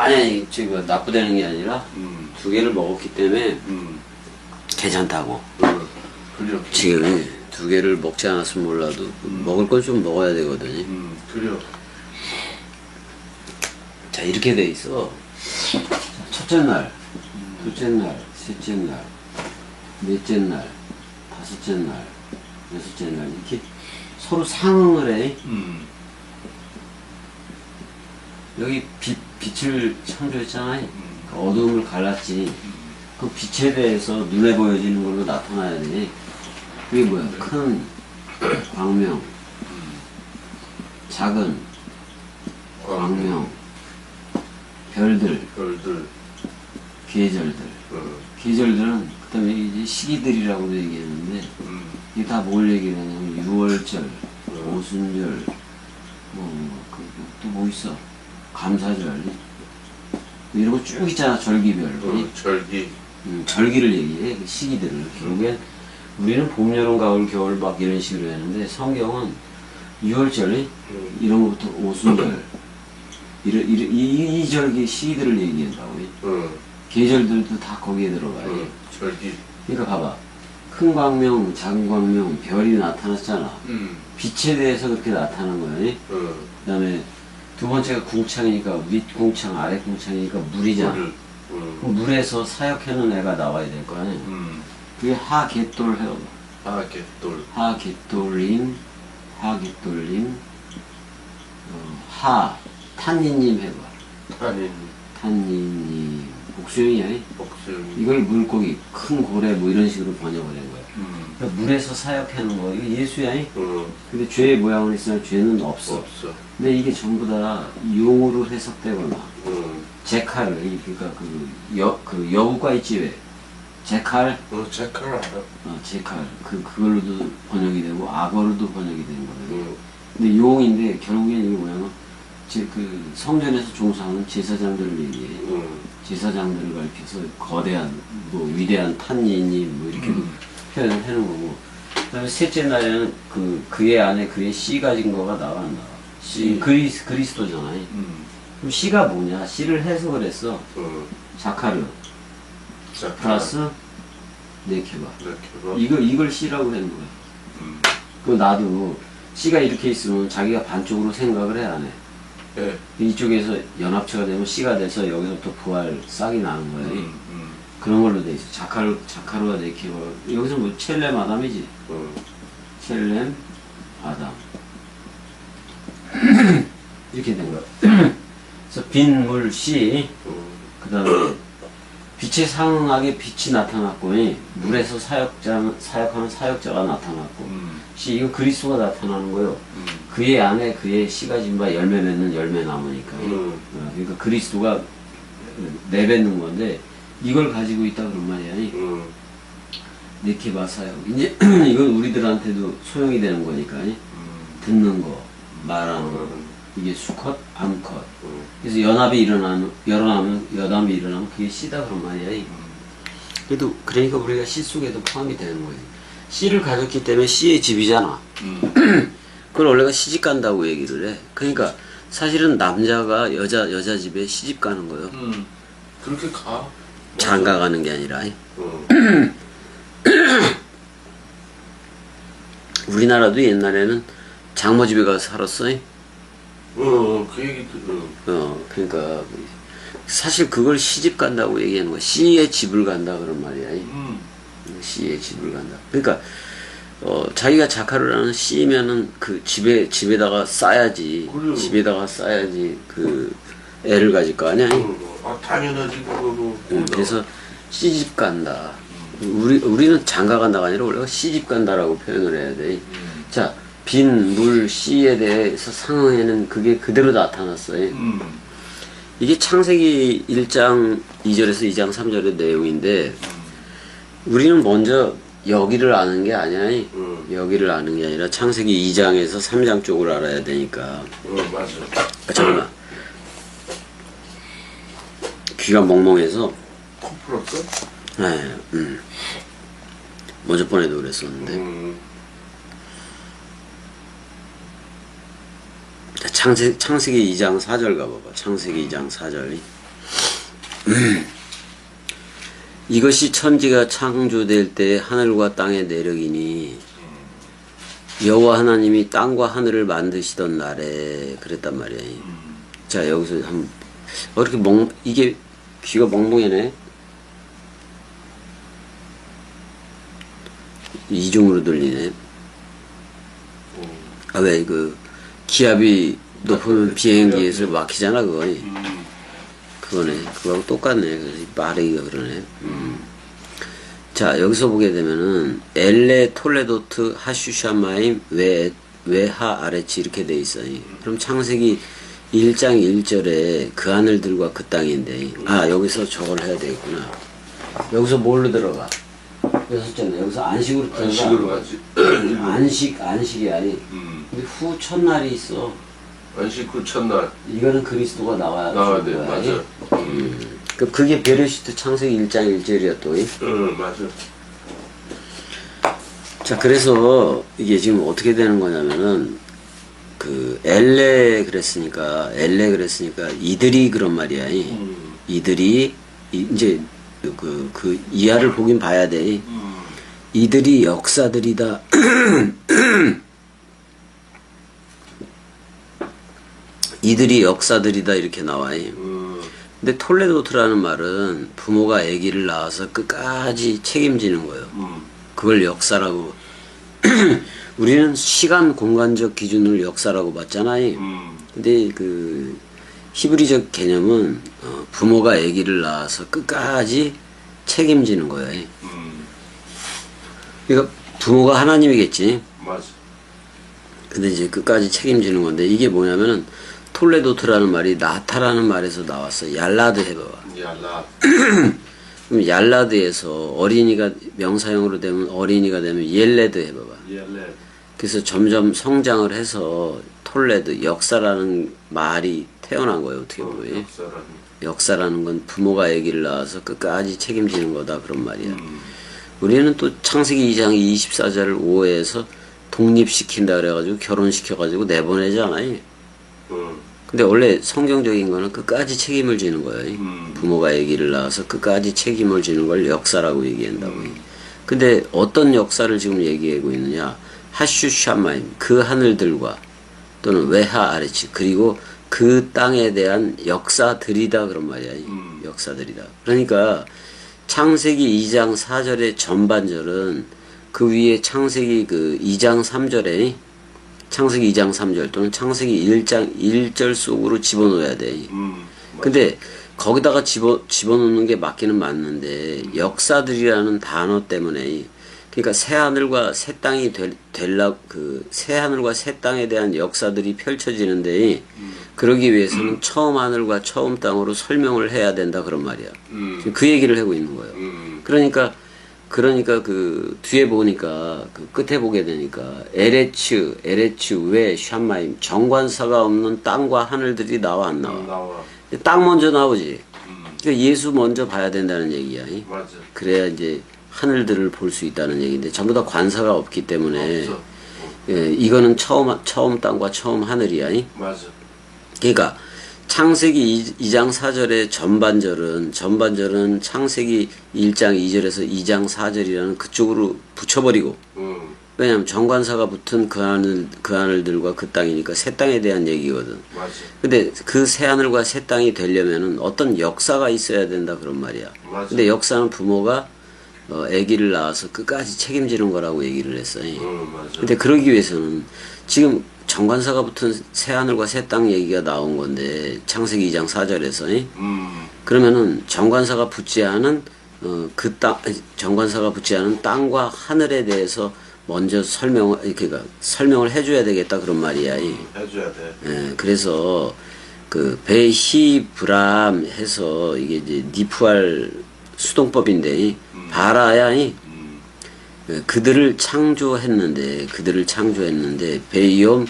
아니 지금 나쁘다는 게 아니라 두 개를 먹었기 때문에 괜찮다고. 그래요. 지금 두 개를 먹지 않았으면 몰라도 먹을 건 좀 먹어야 되거든요. 그래요. 자 이렇게 돼 있어. 첫째 날, 둘째 날, 셋째 날, 넷째 날, 다섯째 날, 여섯째 날 이렇게 서로 상응을 해. 여기 빛을 창조했잖아요. 그 어두움을 갈랐지. 그 빛에 대해서 눈에 보여지는 걸로 나타나야 돼. 그게 뭐야? 큰 광명, 작은 광명, 별들, 계절들. 계절들은 그다음에 이제 시기들이라고도 얘기했는데 이게 다 뭘 얘기하냐면 6월절, 오순절, 또 뭐 있어? 감사절 이런 거 쭉 있잖아. 절기별. 절기. 절기를 얘기해. 그 시기들을. 결국엔 우리는 봄, 여름, 가을, 겨울 막 이런 식으로 했는데 성경은 6월절 이런 것부터 오순절 이 절기 시기들을 얘기한다고. 계절들도 다 거기에 들어가요. 절기. 그러니까 봐봐. 큰 광명, 작은 광명, 별이 나타났잖아. 빛에 대해서 그렇게 나타난 거야. 그 다음에 두 번째가 궁창이니까 윗 궁창, 아래 궁창이니까 물이잖아. 그럼 물에서 사역하는 애가 나와야 될 거 아니야. 그게 하겟돌 해요. 하겟돌님, 탄니님 해봐. 탄니님. 복수형이야. 이걸 물고기, 큰 고래 뭐 이런 식으로 번역을 한 거야. 그러니까 물에서 사역하는 거, 이거 예수야. 근데 죄의 모양은 있으나 죄는 없어. 근데 이게 전부 다 용으로 해석되거나, 제칼, 그러니까 그 여우가 있지 왜? 제칼? 제칼 알아. 제칼. 그걸로도 번역이 되고, 악어로도 번역이 되는 거예요. 근데 용인데, 결국엔 이게 뭐냐면, 그 성전에서 종사하는 제사장들을 얘기해. 제사장들을 가리켜서 거대한, 뭐 위대한 탄니님 뭐 이렇게 표현을 해놓은 거고. 그다음에 셋째 날에는 그의 안에 그의 씨 가진 거가 나와. 씨 그리스도잖아요. 그럼 씨가 뭐냐? 씨를 해석을 했어. 자카르 플러스 네케바. 이걸 씨라고 하는 거야. 그 나도 씨가 이렇게 있으면 자기가 반쪽으로 생각을 해, 안 해? 네. 이쪽에서 연합체가 되면 C가 돼서 여기서부터 부활 싹이 나는 거예요. 그런 걸로 돼 있어. 자카르와 네케바. 여기서 뭐 첼렘 아담이지. 첼렘 아담. 이렇게 된 거야. 그래서 빈물 C. 그 다음에 빛에 상응하게 빛이 나타났고, 물에서 사역하는 사역자가 나타났고, 씨, 이거 그리스도가 나타나는 거예요. 그의 안에 그의 씨가 진 바 열매 맺는 열매 나무니까. 그러니까 그리스도가 내뱉는 건데, 이걸 가지고 있다 그런 말이야. 네케바 사역. 이제 이건 우리들한테도 소용이 되는 거니까. 듣는 거, 말하는 거. 이게 수컷, 암컷. 그래서 연합이 일어나면 그게 씨다 그런 말이야. 그래도 그러니까 우리가 씨 속에도 포함이 되는 거예요. 씨를 가졌기 때문에 씨의 집이잖아. 그걸 원래가 시집 간다고 얘기를 해. 그러니까 사실은 남자가 여자 집에 시집 가는 거예요. 그렇게 가. 장가 가는 게 아니라. 우리나라도 옛날에는 장모 집에 가서 살았어. 그 얘기 그러니까 사실 그걸 시집 간다고 얘기하는 거야. 씨의 집을 간다 그런 말이야. 씨의 집을 간다. 그러니까 자기가 자카르라는 씨면은 그 집에다가 쌓아야지. 그래요. 집에다가 쌓아야지 그 애를 가질 거 아니야. 당연하지 그거도. 그래서 시집 간다. 우리는 장가 간다가 아니라 원래가 시집 간다라고 표현을 해야 돼. 자. 빈, 물, 씨에 대해서 상응에는 그게 그대로 나타났어요. 이게 창세기 1장 2절에서 2장 3절의 내용인데 우리는 먼저 여기를 아는 게 아니야. 여기를 아는 게 아니라 창세기 2장에서 3장 쪽을 알아야 되니까. 맞아. 잠깐만. 귀가 멍멍해서. 코 풀었어? 네, 먼저 번에도 그랬었는데. 창세기 2장 4절 가봐봐. 창세기 2장 4절. 이것이 천지가 창조될 때 하늘과 땅의 내력이니 여호와 하나님이 땅과 하늘을 만드시던 날에 그랬단 말이야. 자 여기서 한번 이렇게 이게 귀가 멍멍이네. 이중으로 들리네. 아 왜 그 기압이 높으면 비행기에서 막히잖아 그거. 그거네. 그거하고 똑같네. 그래서 말하기가 그러네. 자 여기서 보게 되면은 엘레 톨레도트 하슈샤마임 외하 아래치 이렇게 돼 있어요. 그럼 창세기 1장 1절에 그 하늘들과 그 땅인데 여기서 저걸 해야 되겠구나. 여기서 뭘로 들어가? 여기서 안식으로 들어가. 안식으로 가지. 안식이 아니. 근데 후 첫날이 있어. 안식 후 첫날. 이거는 그리스도가 나와야 돼. 거야. 맞아. 그게 베레시트 창세기 1장 1절이야 또. 맞아. 자 그래서 이게 지금 어떻게 되는 거냐면은 그 엘레 그랬으니까 이들이 그런 말이야. 이들이 이제 그 이하를 보긴 봐야 돼. 이들이 역사들이다. 이들이 역사들이다 이렇게 나와. 근데 톨레도트라는 말은 부모가 아기를 낳아서 끝까지 책임지는 거예요. 그걸 역사라고. 우리는 시간 공간적 기준을 역사라고 봤잖아요. 근데 그 히브리적 개념은 부모가 아기를 낳아서 끝까지 책임지는 거예요. 그러니까 부모가 하나님이겠지. 맞아. 근데 이제 끝까지 책임지는 건데 이게 뭐냐면은 톨레도트라는 말이 나타라는 말에서 나왔어. 얄라드 해봐봐. 얄라. 그럼 얄라드에서 어린이가 명사형으로 되면 어린이가 되면 옐레드 해봐봐. 얄레. 그래서 점점 성장을 해서 톨레드 역사라는 말이 태어난 거예요. 어떻게 보면 역사라는 건 부모가 아기를 낳아서 끝까지 책임지는 거다 그런 말이야. 우리는 또 창세기 2장 24절을 오해해서 독립시킨다 그래가지고 결혼시켜가지고 내보내잖아요. 근데 원래 성경적인 거는 끝까지 책임을 지는 거예요. 부모가 아기를 낳아서 끝까지 책임을 지는 걸 역사라고 얘기한다고. 근데 어떤 역사를 지금 얘기하고 있느냐? 하슈샤마임 그 하늘들과 또는 외하 아래치 그리고 그 땅에 대한 역사들이다 그런 말이야. 역사들이다. 그러니까 창세기 2장 4절의 전반절은 그 위에 창세기 그 2장 3절에 창세기 2장 3절 또는 창세기 1장 1절 속으로 집어넣어야 돼. 근데 거기다가 집어넣는 게 맞기는 맞는데 역사들이라는 단어 때문에 그러니까 새 하늘과 새 땅이 새 하늘과 새 땅에 대한 역사들이 펼쳐지는데 그러기 위해서는 처음 하늘과 처음 땅으로 설명을 해야 된다 그런 말이야. 그 얘기를 하고 있는 거예요. 그러니까 그 뒤에 보니까 그 끝에 보게 되니까 에레츠 왜 샴마임 정관사가 없는 땅과 하늘들이 나와 안 나와? 나와. 땅 먼저 나오지. 그러니까 예수 먼저 봐야 된다는 얘기야. 맞아. 그래야 이제 하늘들을 볼 수 있다는 얘기인데 전부 다 관사가 없기 때문에 이거는 처음 땅과 처음 하늘이야. 맞아. 그러니까 창세기 2장 4절의 전반절은 창세기 1장 2절에서 2장 4절이라는 그쪽으로 붙여버리고 왜냐하면 정관사가 붙은 그 하늘들과 그 땅이니까 새 땅에 대한 얘기거든. 맞아. 근데 그 새 하늘과 새 땅이 되려면은 어떤 역사가 있어야 된다 그런 말이야. 맞아. 근데 역사는 부모가 아기를 낳아서 끝까지 책임지는 거라고 얘기를 했어요. 맞아. 근데 그러기 위해서는 지금 정관사가 붙은 새 하늘과 새 땅 얘기가 나온 건데 창세기 2장 4절에서 그러면은 정관사가 붙지 않은 정관사가 붙지 않은 땅과 하늘에 대해서 먼저 설명을 해줘야 되겠다 그런 말이야. 해줘야 돼. 예, 그래서 그 베히브람 해서 이게 이제 니프알 수동법인데 바라야이 그들을 창조했는데 베이옴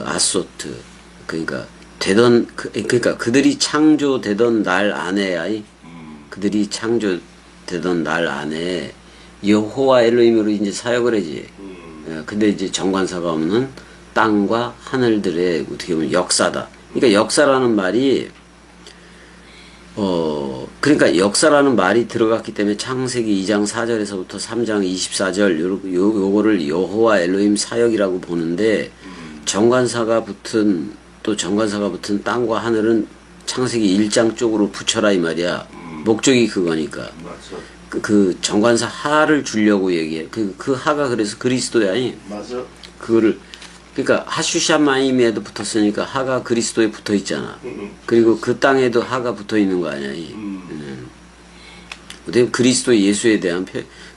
아소트 그러니까 그러니까 그들이 창조되던 날 안에야 그들이 창조되던 날 안에 여호와 엘로힘으로 이제 사역을 하지. 근데 이제 정관사가 없는 땅과 하늘들의 어떻게 보면 역사다. 그러니까 역사라는 말이 그러니까 역사라는 말이 들어갔기 때문에 창세기 2장 4절에서부터 3장 24절 요거를 여호와 엘로힘 사역이라고 보는데 정관사가 붙은 땅과 하늘은 창세기 1장 쪽으로 붙여라 이 말이야. 목적이 그거니까. 맞아. 그 정관사 하를 주려고 얘기해. 그 하가 그래서 그리스도야. 맞아. 그거를 그러니까 하슈샤마임에도 붙었으니까 하가 그리스도에 붙어 있잖아. 그리고 그 땅에도 하가 붙어 있는 거 아니야. 어떻게 그리스도 예수에 대한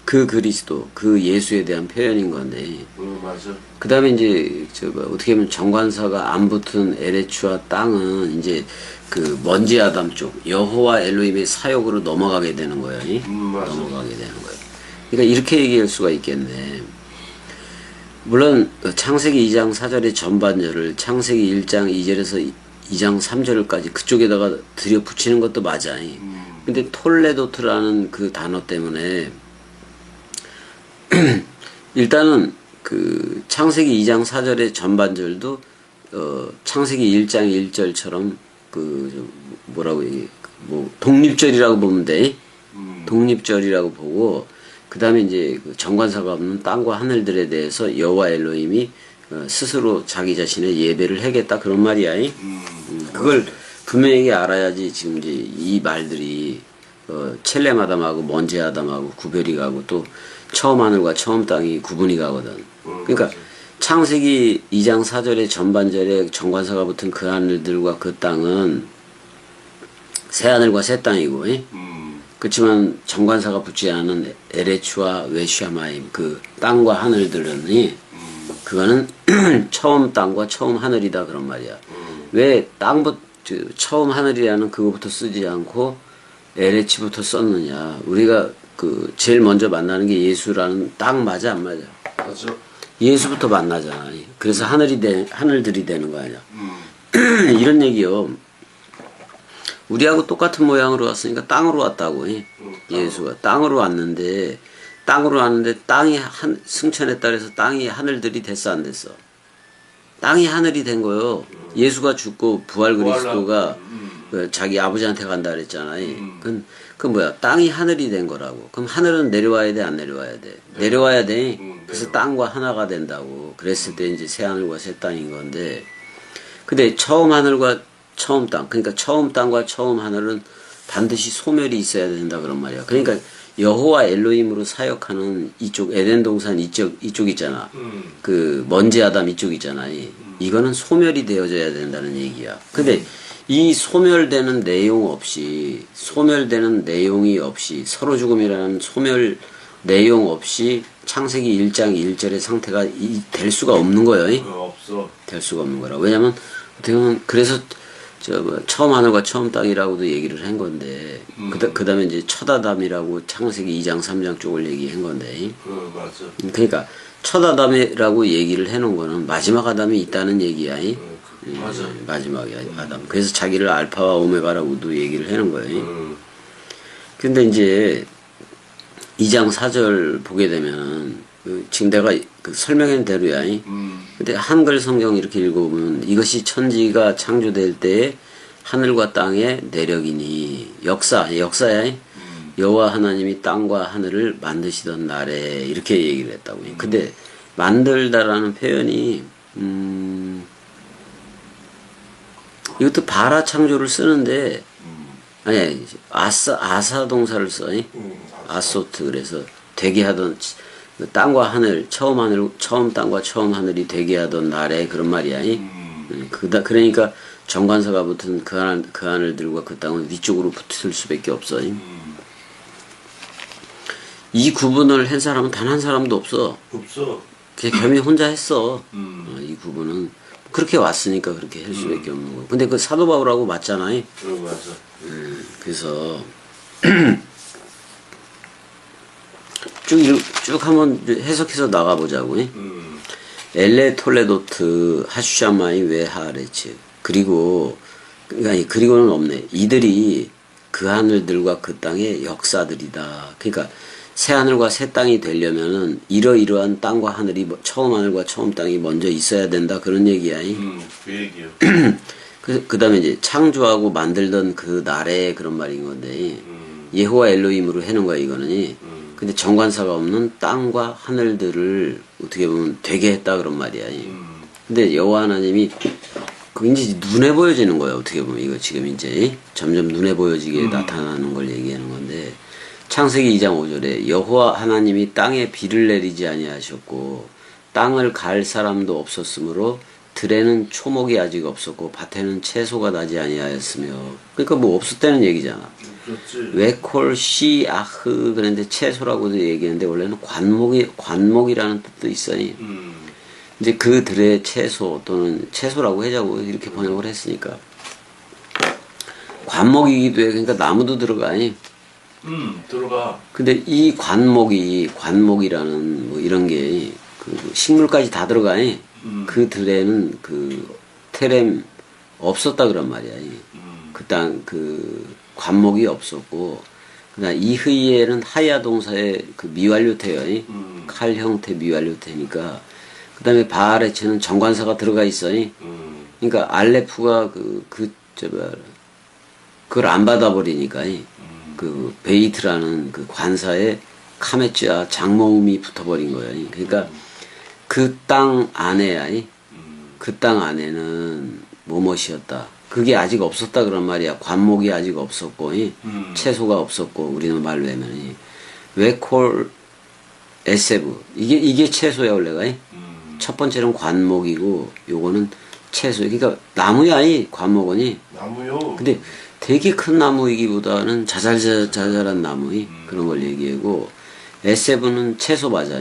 그 그리스도 그 예수에 대한 표현인 건데. 맞아. 그 다음에 이제 어떻게 보면 정관사가 안 붙은 에레츠와 땅은 이제 그 먼지 아담 쪽 여호와 엘로힘의 사역으로 넘어가게 되는 거야. 맞아. 넘어가게 되는 거야. 그러니까 이렇게 얘기할 수가 있겠네. 물론 창세기 2장 4절의 전반절을 창세기 1장 2절에서 2장 3절까지 그쪽에다가 들여붙이는 것도 맞아. 근데 톨레도트라는 그 단어 때문에 일단은 그 창세기 2장 4절의 전반절도 창세기 1장 1절처럼 그 뭐라고 얘기 뭐 독립절이라고 보면 돼. 독립절이라고 보고 그 다음에 이제 그 정관사가 없는 땅과 하늘들에 대해서 여호와 엘로힘이 스스로 자기 자신의 예배를 하겠다 그런 말이야. 그걸 분명히 알아야지 지금 이제 이 말들이 첼렘 아담하고 먼지 아담하고 구별이 가고 또 처음 하늘과 처음 땅이 구분이 가거든. 그러니까 창세기 2장 4절의 전반절에 정관사가 붙은 그 하늘들과 그 땅은 새 하늘과 새 땅이고, 그렇지만 정관사가 붙지 않은 에레츠와 외샤마임 그 땅과 하늘들은 그거는 처음 땅과 처음 하늘이다 그런 말이야. 왜 땅부터 처음 하늘이라는 그거부터 쓰지 않고 에레츠부터 썼느냐? 우리가 그 제일 먼저 만나는 게 예수라는 땅 맞아 안 맞아? 맞아. 예수부터 만나잖아. 그래서 하늘들이 되는 거 아니야? 이런 얘기요. 우리하고 똑같은 모양으로 왔으니까 땅으로 왔다고. 예수가 땅으로 왔는데 땅이 승천에 따라서 땅이 하늘들이 됐어 안 됐어? 땅이 하늘이 된 거요. 예수가 죽고 부활 그리스도가 그 자기 아버지한테 간다 그랬잖아. 그건 뭐야? 땅이 하늘이 된 거라고. 그럼 하늘은 내려와야 돼 안 내려와야 돼? 내려와야 돼. 그래서 땅과 하나가 된다고. 그랬을 때 이제 새 하늘과 새 땅인 건데. 근데 처음 하늘과 처음 땅, 그러니까 처음 땅과 처음 하늘은 반드시 소멸이 있어야 된다 그런 말이야. 그러니까 여호와 엘로힘으로 사역하는 이쪽 에덴 동산 이쪽 있잖아. 그 먼지 아담 이쪽 있잖아. 이거는 소멸이 되어져야 된다는 얘기야. 근데 이 소멸되는 내용이 없이 서로 죽음이라는 소멸 내용 없이 창세기 1장 1절의 상태가 될 수가 없는 거예요. 없어. 될 수가 없는 거라. 왜냐면 어떻게 보면 그래서 처음 하늘과 처음 땅이라고도 얘기를 한 건데 그 다음에 이제 첫 아담이라고 창세기 2장 3장 쪽을 얘기한 건데 맞아. 그러니까 첫 아담이라고 얘기를 해놓은 거는 마지막 아담이 있다는 얘기야. 맞아. 마지막 아담. 그래서 자기를 알파와 오메가라고도 얘기를 해놓은 거예요. 근데 이제 2장 4절 보게 되면은 지금 내가 그 설명한 대로야. 근데 한글 성경 이렇게 읽어보면 이것이 천지가 창조될 때에 하늘과 땅의 내력이니 역사야. 여호와 하나님이 땅과 하늘을 만드시던 날에 이렇게 얘기를 했다고. 근데 만들다라는 표현이 이것도 바라 창조를 쓰는데 아니 아사 동사를 써. 아소트. 그래서 되게 하던 땅과 하늘, 처음 땅과 처음 하늘이 되게 하던 날에 그런 말이야. 그러니까 정관사가 붙은 그 하늘들과 그 땅은 위쪽으로 붙을 수밖에 없어. 이 구분을 한 사람은 단 한 사람도 없어. 없어. 그냥 겸이 혼자 했어. 이 구분은 그렇게 왔으니까 그렇게 할 수밖에 없는 거. 근데 그 사도 바울하고 맞잖아. 맞아. 그래서 쭉 한번 해석해서 나가보자고. 엘레 톨레도트 하슈샤마이 외하레츠. 그리고는 없네. 이들이 그 하늘들과 그 땅의 역사들이다. 그러니까 새 하늘과 새 땅이 되려면은 이러이러한 땅과 하늘이 처음 하늘과 처음 땅이 먼저 있어야 된다 그런 얘기야. 그 얘기요. 그 다음에 이제 창조하고 만들던 그 날에 그런 말인 건데 여호와 엘로힘으로 해는 거야 이거는. 근데 정관사가 없는 땅과 하늘들을 어떻게 보면 되게 했다 그런 말이야. 근데 여호와 하나님이 그 이제 눈에 보여지는 거야 어떻게 보면 이거 지금 이제 점점 눈에 보여지게 나타나는 걸 얘기하는 건데 창세기 2장 5절에 여호와 하나님이 땅에 비를 내리지 아니하셨고 땅을 갈 사람도 없었으므로 들에는 초목이 아직 없었고 밭에는 채소가 나지 아니하였으며 그러니까 뭐 없었다는 얘기잖아. 그렇지. 웨콜 시 아흐 그런데 채소라고도 얘기했는데 원래는 관목이라는 뜻도 있어요. 이제 그 들의 채소 또는 채소라고 하자고 이렇게 번역을 했으니까 관목이기도 해. 그러니까 나무도 들어가니. 들어가. 근데 이 관목이라는 뭐 이런 게 그 식물까지 다 들어가니. 그 들에는 그 테렘 없었다 그런 말이야. 그 땅 그 관목이 없었고 그다음 이흐이엘은 하야 동사의 그 미완료태예요. 칼 형태 미완료태니까. 그다음에 바알에체는 정관사가 들어가 있어요. 그러니까 알레프가 그걸 안 받아버리니까 그 베이트라는 그 관사에 카메츠아 장모음이 붙어버린 거예요. 그러니까 그 땅 안에야 그 땅 안에는 뭐뭇이었다. 그게 아직 없었다 그런 말이야. 관목이 아직 없었고 채소가 없었고 우리는 말로 하면 웨콜 에세브 이게 채소야 원래가. 첫 번째는 관목이고 요거는 채소. 그러니까 나무야 이 관목은. 나무요. 근데 되게 큰 나무이기보다는 자잘한 나무 그런 걸 얘기하고 에세브는 채소 맞아.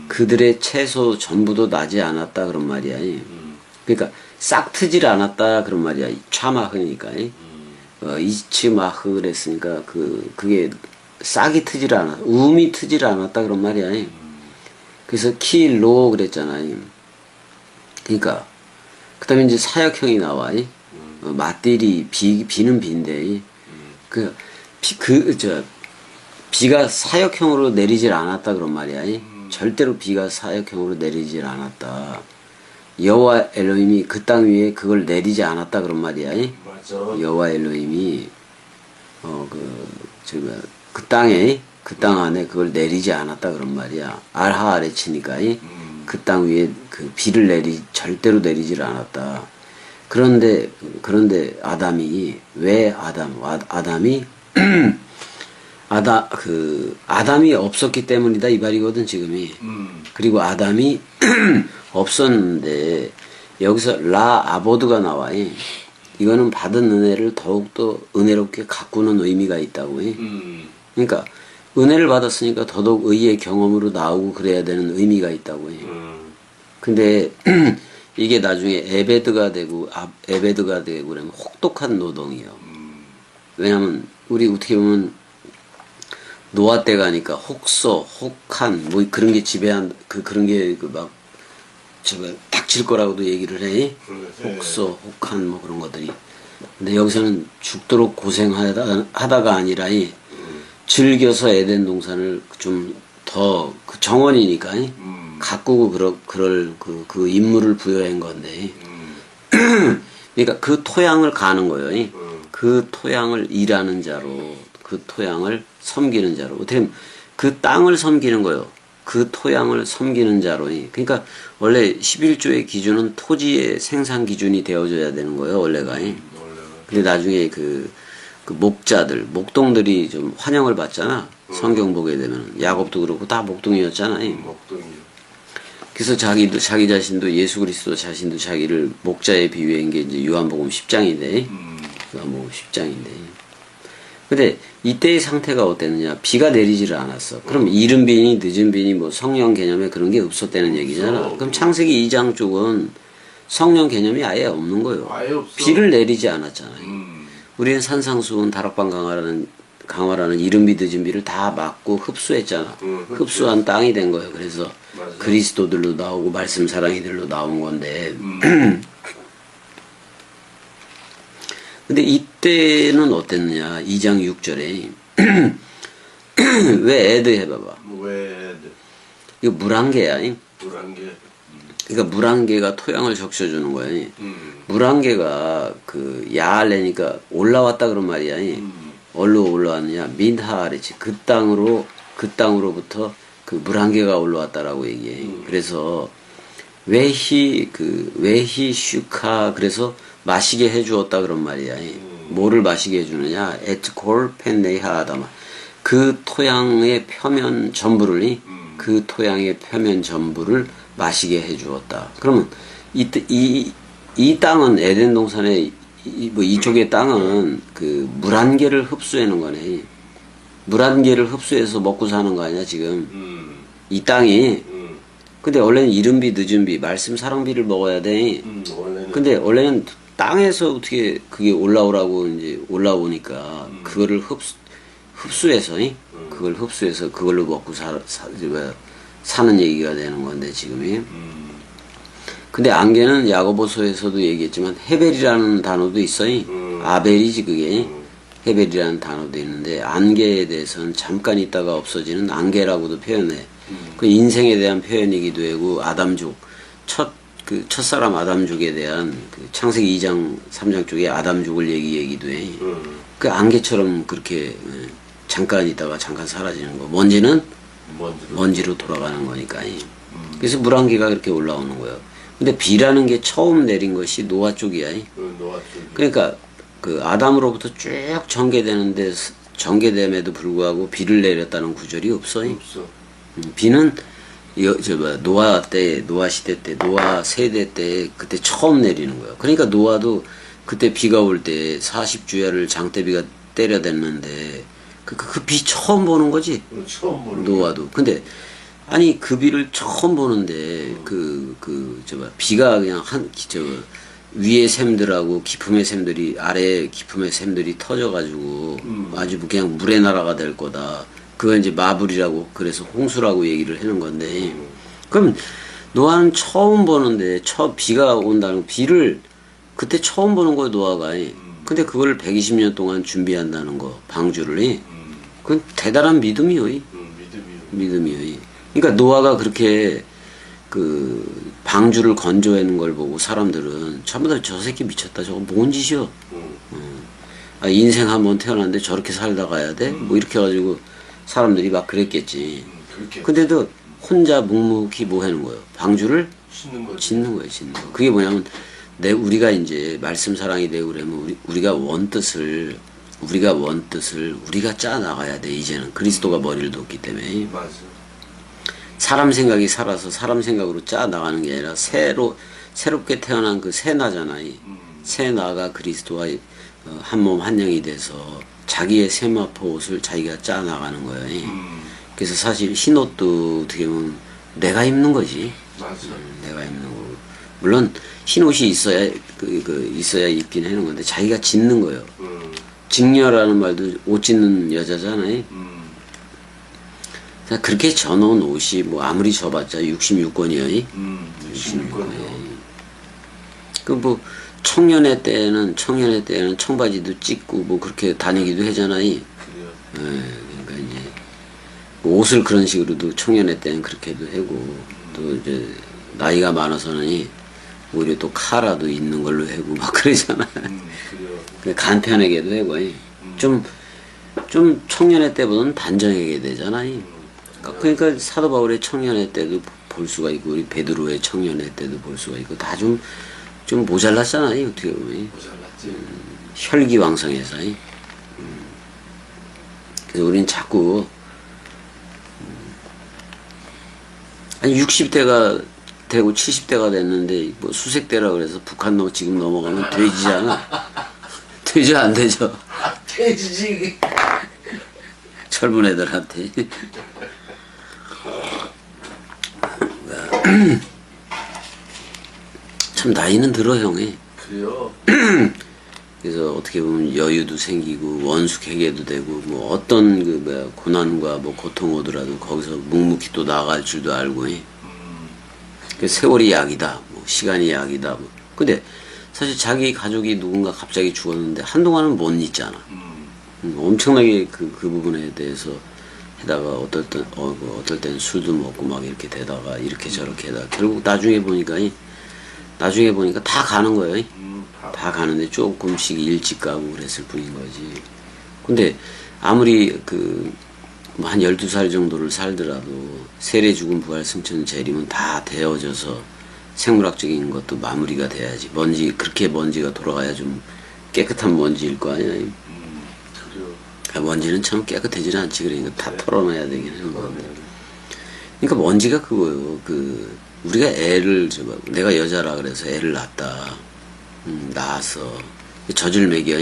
그들의 채소 전부도 나지 않았다 그런 말이야. 그러니까 싹 트질 않았다 그런 말이야. 차마흐니까. 이치마흐 그랬으니까 그게 싹이 트질 않았다. 움이 트질 않았다 그런 말이야. 그래서 키로 그랬잖아요. 그러니까 그다음에 이제 사역형이 나와. 맞들이 비는 비인데 비가 사역형으로 내리질 않았다 그런 말이야. 절대로 비가 사역형으로 내리질 않았다. 여호와 엘로힘이 그 땅 위에 그걸 내리지 않았다 그런 말이야. 맞아. 여호와 엘로힘이 그 땅에 그 땅 안에 그걸 내리지 않았다 그런 말이야. 알하 아레치니까 그 땅 위에 그 비를 절대로 내리질 않았다. 그런데 아담이 왜 아담이 아담이 없었기 때문이다 이 말이거든 지금이. 그리고 아담이 없었는데 여기서 라 아보드가 나와. 이거는 받은 은혜를 더욱더 은혜롭게 가꾸는 의미가 있다고. 그러니까 은혜를 받았으니까 더더욱 의의 경험으로 나오고 그래야 되는 의미가 있다고. 근데 이게 나중에 에베드가 되고 그러면 혹독한 노동이요. 왜냐면 우리 어떻게 보면 노아 때 가니까 혹서 혹한 뭐 그런 게 지배한 그런 게 막 닥칠 거라고도 얘기를 해. 혹서 혹한 뭐 그런 것들이. 근데 여기서는 죽도록 고생하다가 아니라 즐겨서 에덴 동산을 좀 더 그 정원이니까 가꾸고 그럴 그 임무를 부여한 건데. 그러니까 그 토양을 가는 거예요. 그 토양을 일하는 자로, 그 토양을 섬기는 자로. 어떻게 보면 그 땅을 섬기는 거예요. 그 토양을 섬기는 자로. 그러니까 원래 11조의 기준은 토지의 생산 기준이 되어져야 되는 거예요, 원래가. 근데 나중에 그 목동들이 좀 환영을 받잖아. 성경 보게 되면. 야곱도 그렇고 다 목동이었잖아요. 목동이요. 그래서 자기 자신도 예수 그리스도 자신도 자기를 목자에 비유한 게 이제 요한복음 10장인데. 요한복음 10장인데. 근데 이때의 상태가 어땠느냐? 비가 내리지를 않았어. 그럼 이른 비니 늦은 비니 뭐 성령 개념에 그런 게 없었다는 얘기잖아. 그럼 창세기 2장 쪽은 성령 개념이 아예 없는 거예요. 아예 없어. 비를 내리지 않았잖아요. 우리는 산상수훈 다락방 강화라는 이른 비 늦은 비를 다 막고 흡수했잖아. 흡수한 땅이 된 거예요. 그래서 맞아. 그리스도들로 나오고 말씀 사랑이들로 나온 건데. 근데 이때는 어땠느냐? 2장 6절에 왜 애드 해봐봐. 왜 이거 물안개야. 물안개. 그러니까 물안개가 토양을 적셔주는 거야. 물안개가 그 야알레니까 올라왔다 그런 말이야. 어디로 올라왔느냐? 민하아레치 그 땅으로부터 그 물 한 개가 올라왔다라고 얘기해. 그래서 외히 슈카 그래서 마시게 해주었다 그런 말이야. 뭐를 마시게 해주느냐? 에트콜 펜네이하 아다마 그 토양의 표면 전부를 그 토양의 표면 전부를 마시게 해주었다. 그러면 이 땅은 에덴 동산의 뭐 이쪽의 땅은 그 물 한 개를 흡수하는 거네. 물 한 개를 흡수해서 먹고 사는 거 아니야 지금? 이 땅이. 근데 원래는 이른비 늦은비 말씀 사랑비를 먹어야 돼. 원래는. 근데 원래는 땅에서 어떻게 그게 올라오라고 이제 올라오니까 그거를 흡수해서 그걸 흡수해서 그걸로 먹고 사는 얘기가 되는 건데 지금이. 근데 안개는 야고보서에서도 얘기했지만 헤벨이라는 단어도 있어요. 아벨이지 그게. 헤벨이라는 단어도 있는데 안개에 대해서는 잠깐 있다가 없어지는 안개라고도 표현해. 그 인생에 대한 표현이기도 하고 아담족 첫사람 아담족에 대한 그 창세기 2장 3장 쪽에 아담족을 얘기도 해. 그 안개처럼 그렇게 잠깐 있다가 잠깐 사라지는 거. 먼지는 먼지로 돌아가는 거니까. 그래서 물 한 개가 그렇게 올라오는 거예요. 근데 비라는 게 처음 내린 것이 노아 쪽이야. 노아 쪽. 그러니까 그 아담으로부터 쭉 전개됨에도 불구하고 비를 내렸다는 구절이 없어. 없어. 비는 노아 시대 때 노아 세대 때 그때 처음 내리는 거예요. 그러니까 노아도 그때 비가 올 때 40주야를 장대비가 때려댔는데 그 비 처음 보는 거지. 처음 보는 노아도. 근데 아니 그 비를 처음 보는데 비가 그냥 위의 샘들하고 깊음의 샘들이 아래 깊음의 샘들이 터져가지고 아주 그냥 물의 나라가 될 거다. 그건 이제 마블이라고 그래서 홍수라고 얘기를 하는 건데 그럼 노아는 처음 보는데 비가 온다는 비를 그때 처음 보는 거예요 노아가. 근데 그걸 120년 동안 준비한다는 거 방주를 그건 대단한 믿음이요. 믿음이요. 그러니까 노아가 그렇게 그 방주를 건조하는 걸 보고 사람들은 전부 다 저 새끼 미쳤다 저거 뭔 짓이여. 인생 한번 태어났는데 저렇게 살다 가야 돼? 뭐 이렇게 해가지고 사람들이 막 그랬겠지. 근데도 혼자 묵묵히 뭐 하는 거예요? 방주를 짓는 거예요. 그게 뭐냐면 우리가 이제 말씀 사랑이 되고 그러면 우리가 원뜻을 우리가 짜 나가야 돼. 이제는 그리스도가 머리를 뒀기 때문에. 맞아. 사람 생각이 살아서 사람 생각으로 짜 나가는 게 아니라 새롭게 태어난 그 새 나잖아요. 새 나가 그리스도와 한 몸 한 영이 돼서 자기의 세마포 옷을 자기가 짜 나가는 거예요. 그래서 사실 흰 옷도 어떻게 보면 내가 입는 거지. 맞아. 내가 입는 거고. 물론 흰 옷이 있어야 있어야 입긴 하는 건데 자기가 짓는 거예요. 직녀라는 말도 옷 짓는 여자잖아요. 그렇게 져놓은 옷이 뭐 아무리 져봤자 66권이에요. 66권이요. 그 뭐 청년회 때는 청바지도 찢고 뭐 그렇게 다니기도 하잖아요. 그래요. 그러니까 이제 옷을 그런 식으로도 청년회 때는 그렇게도 하고 또 이제 나이가 많아서는 오히려 또 카라도 있는 걸로 하고 막 그러잖아. 그래요. 간편하게도 하고 좀 청년회 때보다는 단정하게 되잖아요. 그러니까 사도 바울의 청년회 때도 볼 수가 있고 우리 베드로의 청년회 때도 볼 수가 있고 다 좀 모자랐잖아요. 어떻게 보면 모자랐지. 혈기왕성해서. 그래서 우리는 자꾸 아니 60대가 되고 70대가 됐는데 뭐 수색대라 그래서 북한 지금 넘어가면 돼지잖아. 돼지 안 되죠. 돼지지. 젊은 애들한테. 참 나이는 들어 형이. 그래요. 그래서 어떻게 보면 여유도 생기고 원숙회계도 되고 뭐 어떤 고난과 뭐 고통 오더라도 거기서 묵묵히 또 나아갈 줄도 알고. 그 세월이 약이다. 뭐 시간이 약이다. 뭐. 근데 사실 자기 가족이 누군가 갑자기 죽었는데 한동안은 못 잊잖아. 엄청나게 그 부분에 대해서 해다가 어떨 땐 술도 먹고 막 이렇게 되다가 이렇게 저렇게 하다가 결국 나중에 보니까 다 가는 거예요. 다 가는데 조금씩 일찍 가고 그랬을 뿐인 거지. 근데 아무리 뭐 한 12살 정도를 살더라도 세례 죽음 부활 승천 재림은 다 되어져서 생물학적인 것도 마무리가 돼야지. 그렇게 먼지가 돌아가야 좀 깨끗한 먼지일 거 아니야. 그래요. 먼지는 참 깨끗해지지 않지. 그러니까 다 털어놔야 되긴 하는 건데. 그러니까 먼지가 그거예요. 우리가 내가 여자라 그래서 애를 낳았다. 낳았어. 젖을 먹여.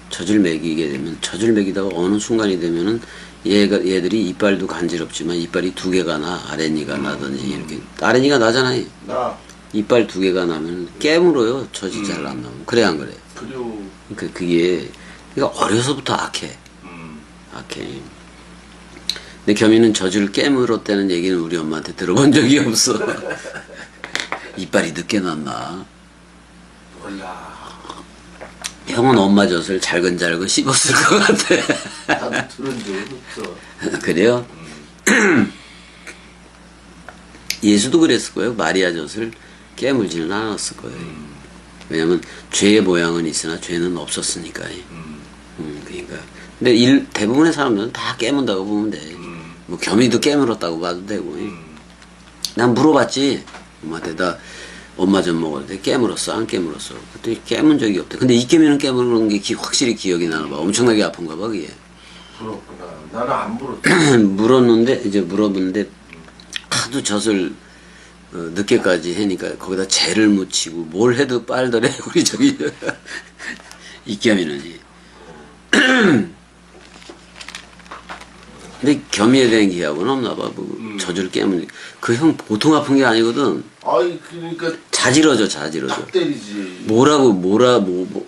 젖을 먹이게 되면, 젖을 먹이다가 어느 순간이 되면은 얘들이 이빨도 간지럽지만 이빨이 2개가 나, 아랫니가 나든지 이렇게. 아랫니가 나잖아요. 이빨 2개가 나면 깨물어요. 젖이 잘 안 나오면. 그래, 안 그래? 그래요. 그러니까 어려서부터 악해. 악해. 근데 겸이는 젖을 깨물었다는 얘기는 우리 엄마한테 들어본 적이 없어. 이빨이 늦게 났나? 몰라. 형은 엄마 젖을 잘근잘근 씹었을 것 같아. 나도 들은 적은 없어. 그래요? 예수도 그랬을 거예요. 마리아 젖을 깨물지는 않았을 거예요. 왜냐면 죄의 모양은 있으나 죄는 없었으니까. 그러니까. 근데 대부분의 사람들은 다 깨문다고 보면 돼. 뭐 겸이도 깨물었다고 봐도 되고. 난 물어봤지. 엄마한테 엄마 젖 먹을 때 깨물었어? 안 깨물었어? 그때 깨문 적이 없대. 근데 이 깨미는 깨무는 게 확실히 기억이 나나 봐. 엄청나게 아픈가 봐, 그게. 그렇구나. 나는 안 물었어. 이제 물어봤는데, 하도 젖을 늦게까지 하니까 거기다 젤을 묻히고 뭘 해도 빨더래, 우리 이 깨미는지. 근데 겸이에 대한 기하고는 없나 봐. 젖을 깨면. 그 형 보통 아픈 게 아니거든. 아이, 그러니까. 자지러져. 딱 때리지.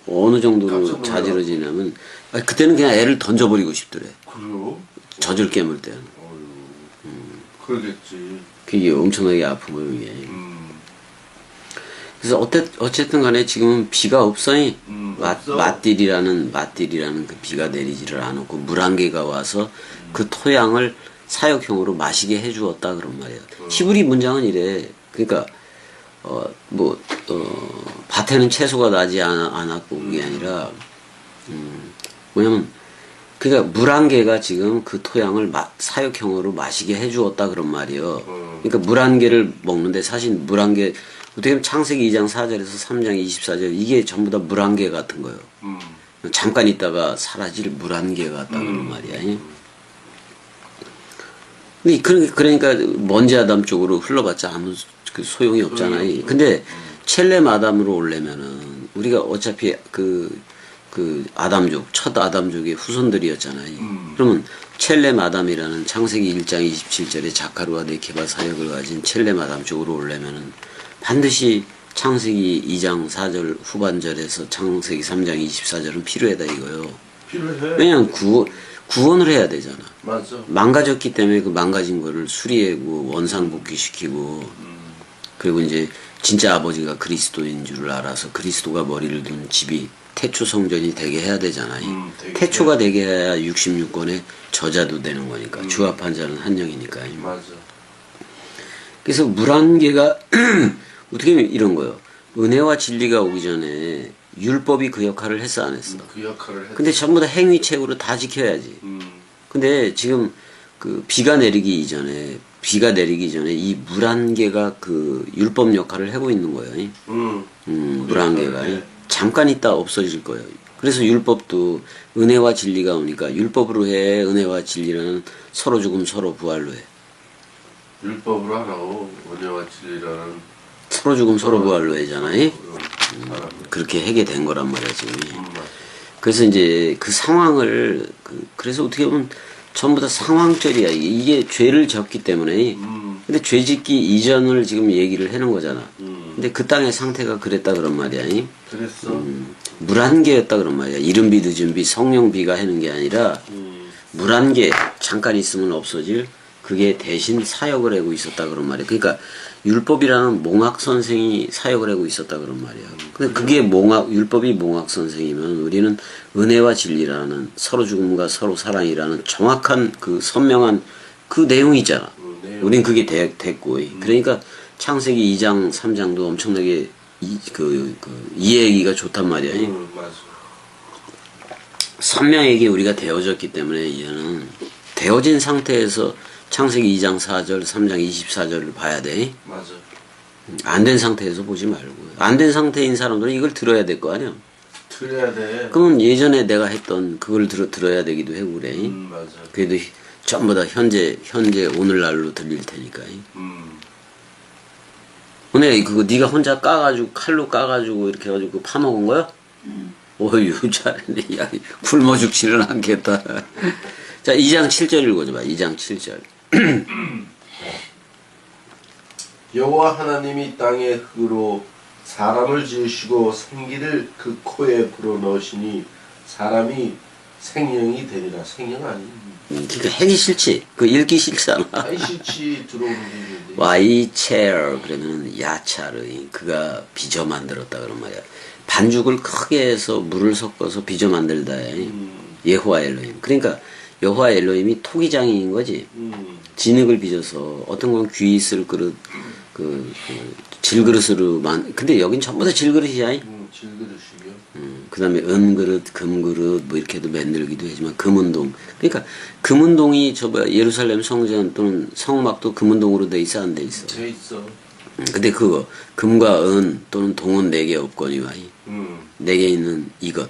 어느 정도로 자지러지냐면, 그때는 그냥 애를 던져버리고 싶더래. 그래요? 젖을 깨물 때는. 그러겠지. 그게 엄청나게 아픈 거예요, 이게. 그래서 어쨌든 간에 지금은 비가 없어요. 맞딜이라는 그 비가 내리지를 않았고, 물안개가 와서 그 토양을 사역형으로 마시게 해주었다, 그런 말이에요. 히브리 문장은 이래. 그러니까, 밭에는 채소가 나지 않았고, 그게 아니라, 뭐냐면, 그러니까 물안개가 지금 그 토양을 사역형으로 마시게 해주었다, 그런 말이에요. 그러니까 물안개를 먹는데 사실 물안개, 어떻게 보면 창세기 2장 4절에서 3장 24절, 이게 전부 다 물안개 같은 거예요. 잠깐 있다가 사라질 물안개 같다, 그런 말이야. 그러니까 먼지 아담 쪽으로 흘러봤자 아무 소용이 없잖아요. 근데 첼렘 아담으로 오려면은 우리가 어차피 아담족, 첫 아담족의 후손들이었잖아요. 그러면 첼렘 아담이라는 창세기 1장 27절에 자카루와 네케바 사역을 가진 첼렘 아담 쪽으로 오려면은 반드시 창세기 2장 4절 후반절에서 창세기 3장 24절은 필요하다 이거요. 필요해. 왜냐면 구원을 해야 되잖아. 맞아. 망가졌기 때문에 그 망가진 거를 수리하고 원상복귀시키고 그리고 이제 진짜 아버지가 그리스도인 줄을 알아서 그리스도가 머리를 둔 집이 태초 성전이 되게 해야 되잖아요. 태초가 되게 해야 66권의 저자도 되는 거니까 주합한 자는 한 영이니까. 맞아. 그래서 물안개가 어떻게 보면 이런 거요. 은혜와 진리가 오기 전에 율법이 그 역할을 했어 안 했어? 그 역할을 했어. 근데 전부 다 행위책으로 다 지켜야지. 근데 지금 비가 내리기 이전에 이 물안개가 그 율법 역할을 하고 있는 거예요. 물안개가 잠깐 있다 없어질 거예요. 그래서 율법도 은혜와 진리가 오니까 율법으로 해. 은혜와 진리라는 서로 죽음 서로 부활로 해. 율법으로 하라고 은혜와 진리라는 서로 죽음 서로 부활로 하잖아요. 그렇게 하게 된 거란 말이야 지금. 그래서 이제 그 상황을 그래서 어떻게 보면 전부 다 상황절이야. 이게 죄를 졌기 때문에. 근데 죄 짓기 이전을 지금 얘기를 해놓은 거잖아. 근데 그 땅의 상태가 그랬다 그런 말이야. 그랬어. 물안개였다 그런 말이야. 이른비 늦은비 성령비가 하는 게 아니라 물안개 잠깐 있으면 없어질 그게 대신 사역을 하고 있었다 그런 말이야. 그러니까 율법이라는 몽학 선생이 사역을 하고 있었다 그런 말이야. 근데 그게 율법이 몽학 선생이면 우리는 은혜와 진리라는 서로 죽음과 서로 사랑이라는 정확한 그 선명한 그 내용이 있잖아. 우린 그게 됐고. 그러니까 창세기 2장 3장도 엄청나게 이해하기가 좋단 말이야. 맞아. 선명하게 우리가 되어졌기 때문에 이제는 되어진 상태에서 창세기 2장 4절, 3장 24절을 봐야 돼. 맞아. 안 된 상태에서 보지 말고. 안 된 상태인 사람들은 이걸 들어야 될 거 아니야. 들어야 돼. 그러면 예전에 내가 했던 그걸 들어야 되기도 하고 그래. 맞아. 그래도 전부 다 현재 오늘날로 들릴 테니까. 근데 그거 네가 혼자 까가지고 칼로 까가지고 이렇게 해가지고 그거 파먹은 거야? 어휴 잘했네. 야 굶어 죽지는 않겠다. 자 2장 7절 읽어줘봐. 2장 7절. 여호와 하나님이 땅의 흙으로 사람을 지으시고 생기를 그 코에 불어넣으시니 사람이 생명이 되리라. 생명 아니. 그러니까 하기 싫지. 그 읽기 싫잖아. 아이 싫지 들어오는 게 있는데. 와이체어 그러면 야차를 그가 빚어 만들었다 그런 말이야. 반죽을 크게 해서 물을 섞어서 빚어 만들다. 예호와 엘로힘. 그러니까 여호와 엘로힘이 토기장인 거지. 진흙을 빚어서 어떤 건 귀 있을 그릇 질그릇으로 근데 여긴 전부 다 질그릇이야. 질그릇이요. 그 다음에 은그릇, 금그릇, 뭐 이렇게도 만들기도 하지만 금은동. 그러니까 금은동이 예루살렘 성전 또는 성막도 금은동으로 돼 있어, 안 돼 있어? 돼 있어. 근데 그거, 금과 은 또는 동은 내게 없거니와, 내게 있는 이것,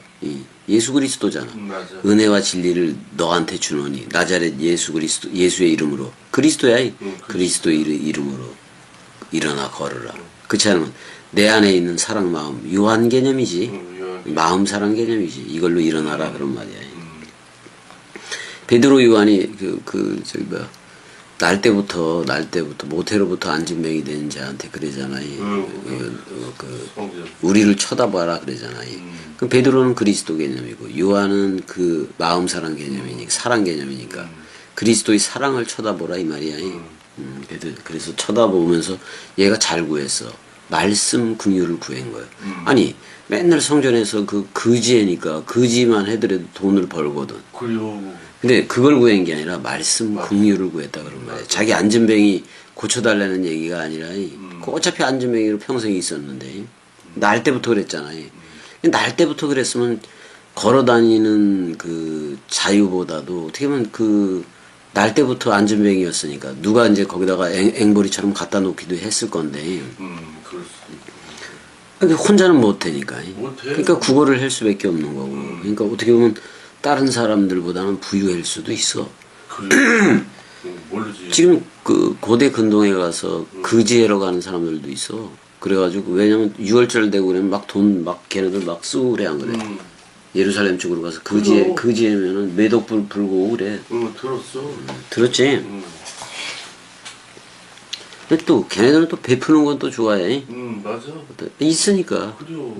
예수 그리스도잖아. 맞아. 은혜와 진리를 너한테 주노니, 나자렛 예수 그리스도, 예수의 이름으로. 그리스도야, 그리스도의 이름으로 일어나 걸으라. 그렇지 않으면 내 안에 있는 사랑 마음, 유한 개념이지. 마음 사랑 개념이지. 이걸로 일어나라 그런 말이야. 베드로 요한이 날 때부터 모태로부터 안진병이 된 자한테 그러잖아요. 우리를 쳐다봐라 그러잖아요. 그럼 베드로는 그리스도 개념이고 요한은 그 마음 사랑 개념이니까 사랑 개념이니까 그리스도의 사랑을 쳐다보라 이 말이야. 그래서 쳐다보면서 얘가 잘 구했어. 말씀 긍휼을 구한 거예요. 아니 맨날 성전에서 그 거지애니까 거지만 해더라도 돈을 벌거든. 그래요. 근데 그걸 구한 게 아니라 말씀 긍휼을 구했다 그런 말이야. 자기 안전뱅이 고쳐달라는 얘기가 아니라 그 어차피 안전뱅이로 평생 있었는데 날 때부터 그랬잖아요. 날 때부터 그랬으면 걸어다니는 그 자유보다도 어떻게 보면 날 때부터 안전뱅이였으니까 누가 이제 거기다가 앵벌이처럼 갖다 놓기도 했을 건데 그럴 수 있고. 그러니까 혼자는 못하니까. 못해. 그러니까 국어를 할 수밖에 없는 거고. 그러니까 어떻게 보면 다른 사람들보다는 부유할 수도 있어. 그래. 모르지. 지금 그 고대 근동에 가서 거지하러 가는 사람들도 있어. 그래가지고 왜냐면 6월절 되고 그러면 막 돈 막 걔네들 막 쓰고 그래 안 그래? 예루살렘 쪽으로 가서 거지하면은 매독불 불고 오고 그래. 들었어. 들었지? 근데 또 걔네들은 또 베푸는 건 또 좋아해. 맞아. 있으니까. 그래요.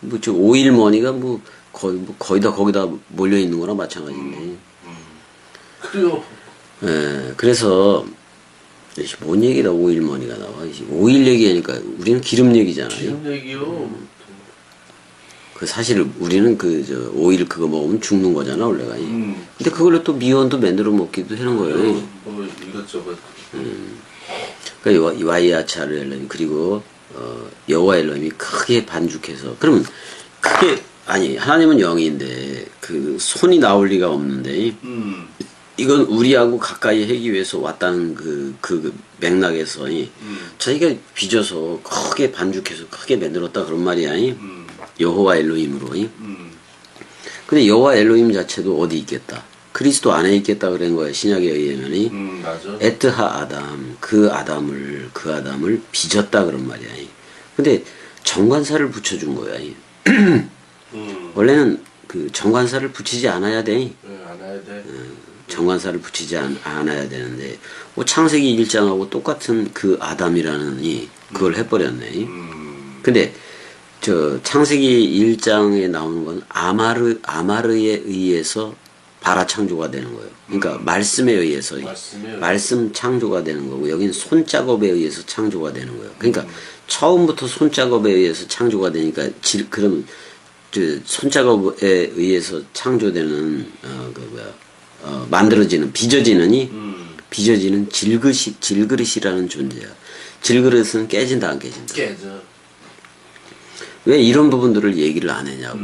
뭐 저 오일머니가 거의 다 거기다 몰려 있는 거나 마찬가지인데. 그래요. 예, 그래서 뭔 얘기다 오일머니가 나와. 오일 얘기하니까 우리는 기름 얘기잖아요. 기름 얘기요. 그 사실 우리는 오일 그거 먹으면 죽는 거잖아 원래가. 근데 그걸로 또 미원도 만들어 먹기도 하는 거예요. 뭐 이것저것. 그러니까 와이아차르 엘렘 그리고 여호와 엘렘이 크게 반죽해서 그러면 크게 아니 하나님은 영인데 그 손이 나올 리가 없는데 이건 우리하고 가까이 하기 위해서 왔다는 그 맥락에서 자기가 빚어서 크게 반죽해서 크게 만들었다 그런 말이야. 여호와 엘로힘으로. 근데 여호와 엘로힘 자체도 어디 있겠다. 그리스도 안에 있겠다 그런 거야. 신약에 의하면. 맞아. 에트하 아담 그 아담을 빚었다 그런 말이야. 근데 정관사를 붙여준 거야. 원래는 그 정관사를 붙이지 않아야 돼. 네, 안아야 돼. 정관사를 붙이지 않아야 되는데 창세기 1장하고 똑같은 그 아담이라는 그걸 해버렸네. 근데 저 창세기 1장에 나오는 건 아마르에 의해서 바라 창조가 되는 거예요. 그러니까 말씀에 의해서 말씀 창조가 되는 거고 여기는 손작업에 의해서 창조가 되는 거예요. 그러니까 처음부터 손작업에 의해서 창조가 되니까 그럼 손작업에 의해서 창조되는 만들어지는 빚어지는 질그릇이라는 존재야. 질그릇은 깨진다 안 깨진다. 깨져. 왜 이런 부분들을 얘기를 안 했냐고.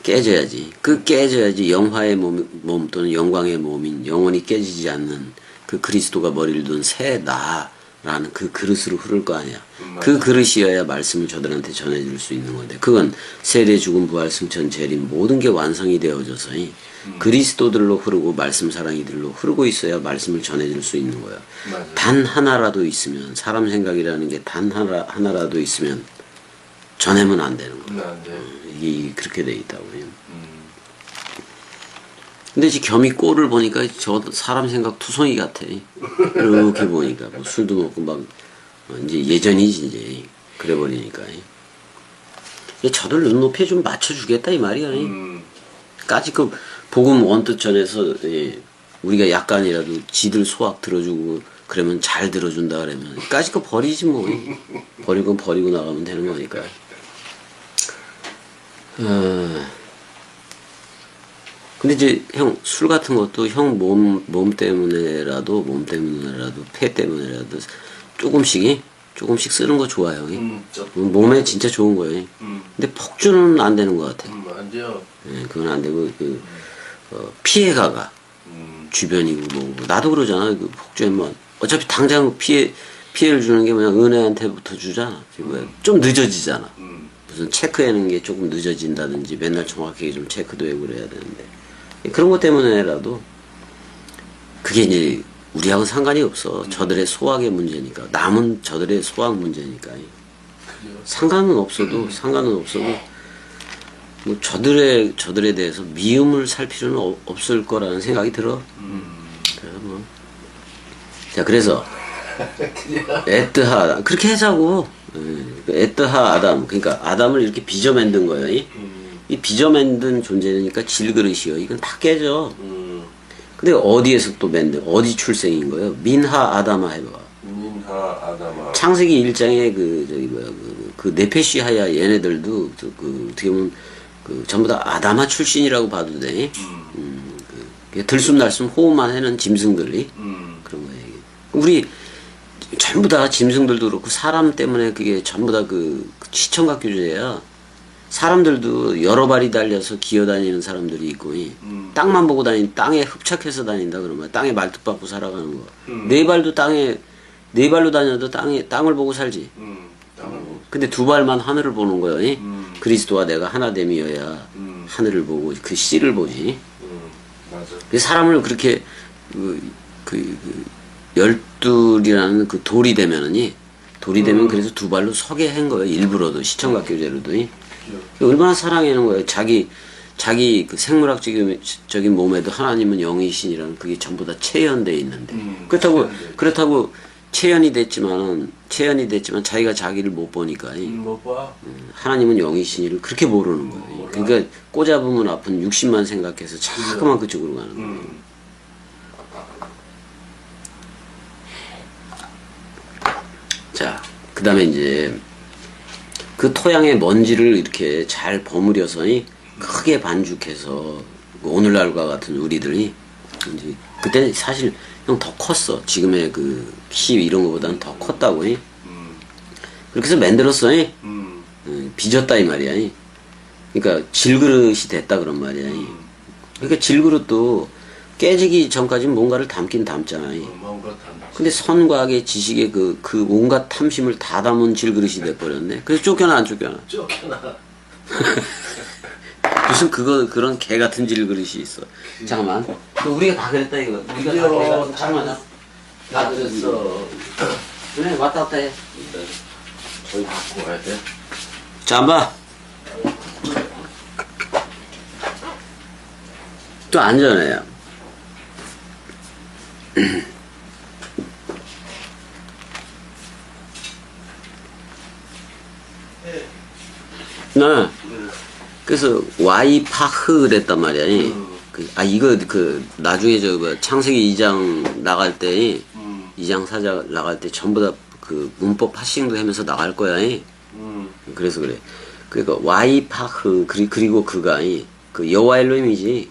깨져야지. 그 깨져야지 영화의 몸 또는 영광의 몸인 영원히 깨지지 않는 그 그리스도가 머리를 둔 새 나라는 그 그릇으로 흐를 거 아니야. 그 그릇이어야 말씀을 저들한테 전해줄 수 있는 건데 그건 세례 죽음 부활 승천 재림 모든 게 완성이 되어져서 그리스도들로 흐르고 말씀 사랑이들로 흐르고 있어야 말씀을 전해줄 수 있는 거야. 맞아요. 단 하나라도 있으면 사람 생각이라는 게 단 하나라도 있으면 전하면 안 되는 거야. 안 돼. 이게 그렇게 돼 있다고요. 근데 지금 겸이 꼴을 보니까 저 사람 생각 투성이 같아. 이렇게 보니까 뭐 술도 먹고 막 이제 예전이지 이제 그래 버리니까. 저들 눈높이에 좀 맞춰주겠다 이 말이야. 까짓 그 복음 언뜻 전해서 우리가 약간이라도 지들 소확 들어주고 그러면 잘 들어준다 그러면 까짓 거 버리지 뭐. 버리고 나가면 되는 거니까. 근데 이제 형 술 같은 것도 형 몸 때문에라도 폐 때문에라도 조금씩 쓰는 거 좋아요. 몸에 진짜 좋은 거예요. 근데 폭주는 안 되는 것 같아. 안 돼요. 그건 안 되고 피해가가 주변이고 뭐고 나도 그러잖아. 그 폭주하면 어차피 당장 피해를 주는 게 뭐냐 은혜한테부터 주잖아. 좀 늦어지잖아. 무슨 체크하는 게 조금 늦어진다든지 맨날 정확하게 좀 체크도 해고 그래야 되는데 그런 것 때문에라도 그게 이제 우리하고는 상관이 없어. 저들의 소확의 문제니까 남은 저들의 소확 문제니까 상관은 없어도 뭐 저들에 대해서 미움을 살 필요는 없을 거라는 생각이 들어. 그래서 뭐 자 그래서 에뜨하 그렇게 하자고. 에뜨하 아담 그러니까 아담을 이렇게 빚어 만든 거예요. 이 빚어 만든 존재니까 질그릇이요. 이건 다 깨져. 근데 어디에서 또 만든 어디 출생인 거예요? 민하 아담아 해봐. 민하 아담아. 창세기 1장에 그 네페시하야 얘네들도 어떻게 보면 전부 다 아담아 출신이라고 봐도 돼. 들숨날숨 호흡만 해는 짐승들이 그런 거예요. 우리 전부 다 짐승들도 그렇고 사람 때문에 그게 전부 다 그 시청각 규제야. 사람들도 여러 발이 달려서 기어다니는 사람들이 있고 땅만 보고 땅에 흡착해서 다닌다 그러면 땅에 말뚝 박고 살아가는 거. 네 발로 다녀도 땅을 보고 살지. 근데 두 발만 하늘을 보는 거야. 그리스도와 내가 하나됨이어야 하늘을 보고 그 씨를 보지. 맞아. 그 사람을 그렇게 열둘이라는 그 돌이 되면 그래서 두 발로 서게 한 거예요. 일부러도 시청각 교제로도. 얼마나 사랑하는 거예요. 자기 그 생물학적인 몸에도 하나님은 영이신이라는 그게 전부 다 체현되어 있는데 그렇다고 체현이 됐지만 자기가 자기를 못 보니까 못 봐. 하나님은 영이신이를 그렇게 모르는 거예요. 그러니까 꼬잡으면 아픈 60만 생각해서 자꾸만 그쪽으로 가는 거예요. 자, 그 다음에 이제 그 토양의 먼지를 이렇게 잘 버무려서 크게 반죽해서 오늘날과 같은 우리들이 이제 그때 사실 형 더 컸어. 지금의 그 키 이런 거보다는 더 컸다고. 그렇게 해서 만들었어. 빚었다 이 말이야. 그러니까 질그릇이 됐다 그런 말이야. 그러니까 질그릇도 깨지기 전까지는 뭔가를 담긴 담잖아. 근데 선과학의 지식의 그 온갖 탐심을 다 담은 질그릇이 돼버렸네. 그래서 쫓겨나 안 쫓겨나? 쫓겨나. 무슨 그런 개 같은 질그릇이 있어. 잠깐만. 우리가 다 그랬다 이거. 우리가 다 그래가지고 잠깐만. 다 그랬어. 그래 왔다 갔다 해. 저희 갖고 와야 돼. 자, 안 봐. 또 안전해요. 네. 그래서 와이파흐 그랬단 말이야. 이거 나중에 창세기 2장 나갈 때 2장 4장 나갈 때 전부 다 그 문법 파싱도 하면서 나갈 거야. 그래서 그래. 그러니까 와이파흐 그리고 그가 그 여호와 엘로힘이지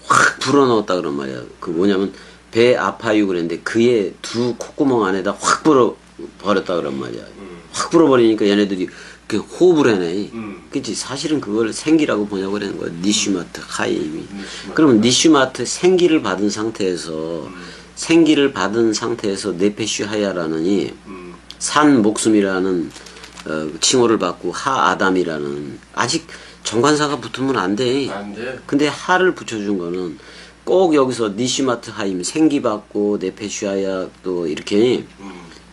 확 불어넣었다 그런 말이야. 그 뭐냐면 배 아파유 그랬는데 그의 두 콧구멍 안에다 확 불어버렸다 그런 말이야. 확 불어버리니까 얘네들이 그 호흡을 해내. 음. 그치? 사실은 그걸 생기라고 번역을 하는 거야. 니슈마트 하임이. 그러면 니슈마트 생기를 받은 상태에서 생기를 받은 상태에서 네페슈 하야라는이 산 목숨이라는 칭호를 받고 하 아담이라는 아직 정관사가 붙으면 안 돼. 안 돼. 근데 하를 붙여준 거는 꼭 여기서 니시마트 하임 생기 받고 네페슈 하야 또 이렇게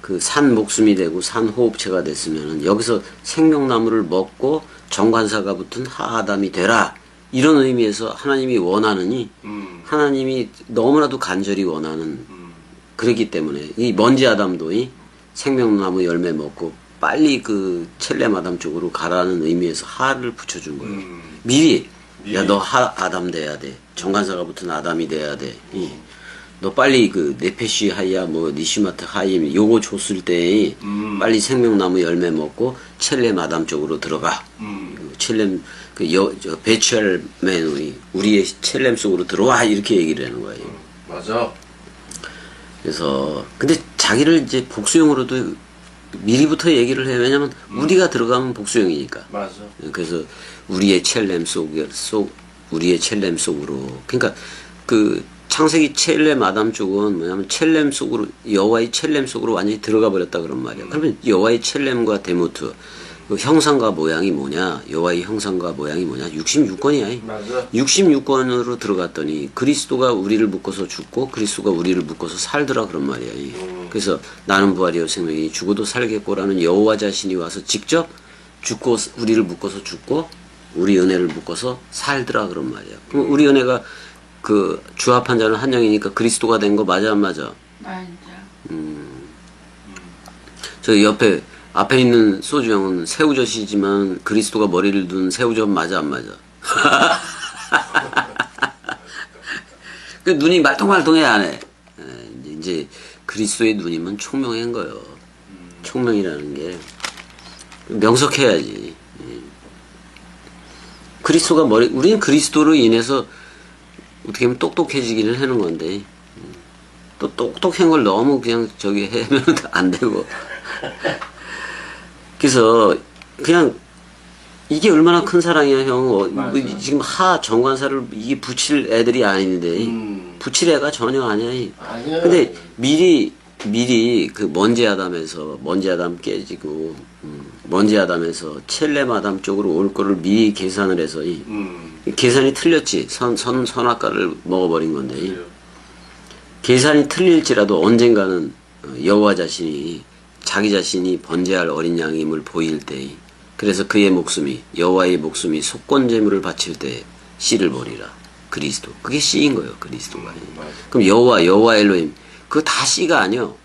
그 산 목숨이 되고 산 호흡체가 됐으면은 여기서 생명나무를 먹고 정관사가 붙은 하 아담이 되라. 이런 의미에서 하나님이 원하느니 하나님이 너무나도 간절히 원하는 그렇기 때문에 이 먼지 아담도 이 생명나무 열매 먹고 빨리 그 첼렘 아담 쪽으로 가라는 의미에서 하를 붙여준 거예요. 미리 야 너 하 아담 돼야 돼. 정관사가 붙은 아담이 돼야 돼. 너 빨리 그 네페시 하야 뭐 니시마트 하임 요거 줬을 때 빨리 생명나무 열매 먹고 첼렘 아담 쪽으로 들어가. 첼렘 저 베첼맨이 우리의 첼렘 속으로 들어와 이렇게 얘기를 하는 거예요. 맞아. 그래서 근데 자기를 이제 복수형으로도 미리부터 얘기를 해요. 왜냐면 우리가 들어가면 복수형이니까. 맞아. 그래서 우리의 첼렘 우리의 첼렘 속으로. 그러니까 그 창세기 첼렘 아담 쪽은 뭐냐면 첼렘 속으로 여호와의 첼렘 속으로 완전히 들어가 버렸다 그런 말이야. 그러면 여호와의 첼렘과 데모트 그 형상과 모양이 뭐냐? 여호와의 형상과 모양이 뭐냐? 66권이야. 맞아. 66권으로 들어갔더니 그리스도가 우리를 묶어서 죽고 그리스도가 우리를 묶어서 살더라 그런 말이야. 그래서 나는 부활이요 생명이 죽어도 살겠고라는 여호와 자신이 와서 직접 죽고 우리를 묶어서 죽고 우리 은혜를 묶어서 살더라 그런 말이야. 그럼 우리 은혜가 그 주합한 자는 한 영이니까 그리스도가 된 거 맞아 안 맞아? 맞아. 저 옆에 앞에 있는 소주형은 새우젓이지만 그리스도가 머리를 둔 새우젓 맞아 안 맞아? 그 눈이 말똥말똥해 안 해. 이제 그리스도의 눈이면 총명한 거요. 총명이라는 게 명석해야지. 그리스도가 우리는 그리스도로 인해서 어떻게 보면 똑똑해지기는 하는 건데 또 똑똑한 걸 너무 그냥 저기 하면 안 되고. 그래서 그냥 이게 얼마나 큰 사랑이야 형. 지금 하 정관사를 이게 붙일 애들이 아닌데 붙일 애가 전혀 아니야. 아니야. 근데 미리 그 먼지 아담 깨지고 먼지 아담에서 첼렘 아담 쪽으로 올 거를 미리 계산을 해서 계산이 틀렸지. 선악과를 먹어버린 건데 계산이 틀릴지라도 언젠가는 여호와 자신이 자기 자신이 번제할 어린 양임을 보일 때, 그래서 그의 목숨이 여호와의 목숨이 속건제물을 바칠 때 씨를 버리라. 그리스도. 그게 씨인 거예요. 그리스도가. 그럼 여호와 엘로힘 그거 다 씨가 아니요.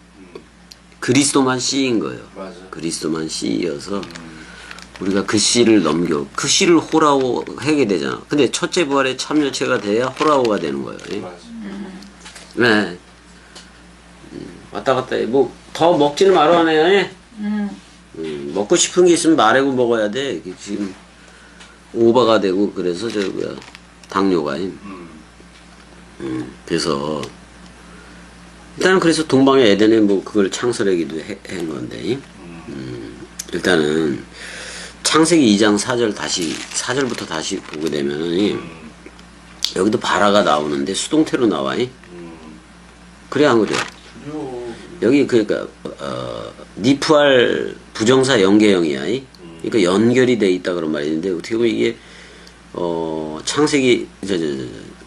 그리스도만 씨인 거예요. 맞아. 그리스도만 씨여서 우리가 그 씨를 넘겨 그 씨를 호라호 하게 되잖아. 근데 첫째 부활에 참여체가 돼야 호라호가 되는 거예요. 맞아. 네. 왔다 갔다 해. 뭐 더 먹지는 말아 하네. 먹고 싶은 게 있으면 말하고 먹어야 돼. 지금 오버가 되고 그래서 저 뭐야 당뇨가. 그래서 일단은 그래서 동방의 에덴에 뭐 그걸 창설하기도 한 건데. 일단은 창세기 2장 4절부터 다시 보게 되면은 여기도 바라가 나오는데 수동태로 나와. 그래 안 그래? 여기 그러니까 니프알 부정사 연계형이야. 그러니까 연결이 돼 있다 그런 말이 있는데 어떻게 보면 이게 창세기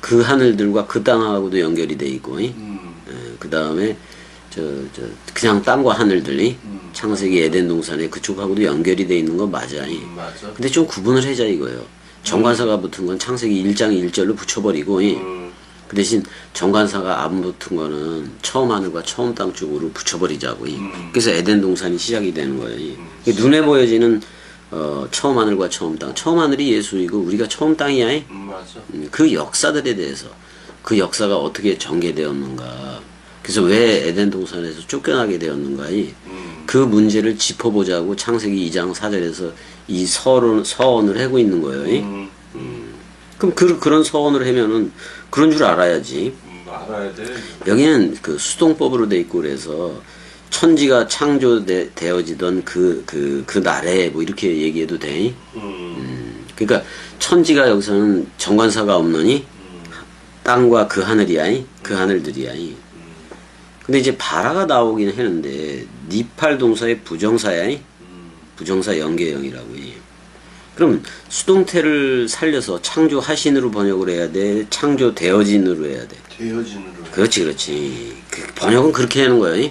그 하늘들과 그 땅하고도 연결이 돼 있고, 그 다음에 그냥 땅과 하늘들이 창세기 에덴 동산에 그쪽하고도 연결이 돼 있는 건 맞아. 맞아. 근데 좀 구분을 해자 이거예요. 정관사가 붙은 건 창세기 1장 1절로 붙여버리고 그 대신 정관사가 안 붙은 거는 처음 하늘과 처음 땅 쪽으로 붙여버리자고. 그래서 에덴 동산이 시작이 되는 거예요. 눈에 보여지는 처음 하늘과 처음 땅. 처음 하늘이 예수이고 우리가 처음 땅이야. 맞아. 그 역사들에 대해서 그 역사가 어떻게 전개되었는가. 그래서 왜 에덴 동산에서 쫓겨나게 되었는가. 그 문제를 짚어보자고 창세기 2장 4절에서 이 서원을 하고 있는 거예요. 그럼 그런 서원을 하면은 그런 줄 알아야지. 알아야 돼. 여기는 그 수동법으로 돼 있고 그래서 천지가 창조되어지던 그 날에 뭐 이렇게 얘기해도 돼. 그러니까 천지가 여기서는 정관사가 없느니 땅과 그 하늘이야. 그 하늘들이야. 근데 이제 바라가 나오긴 했는데 니팔 동사의 부정사야. 부정사 연계형이라고 해. 그럼 수동태를 살려서 창조하신으로 번역을 해야 돼? 창조되어진으로 해야 돼? 되어진으로. 그렇지, 그렇지. 그 번역은 그렇게 하는 거야.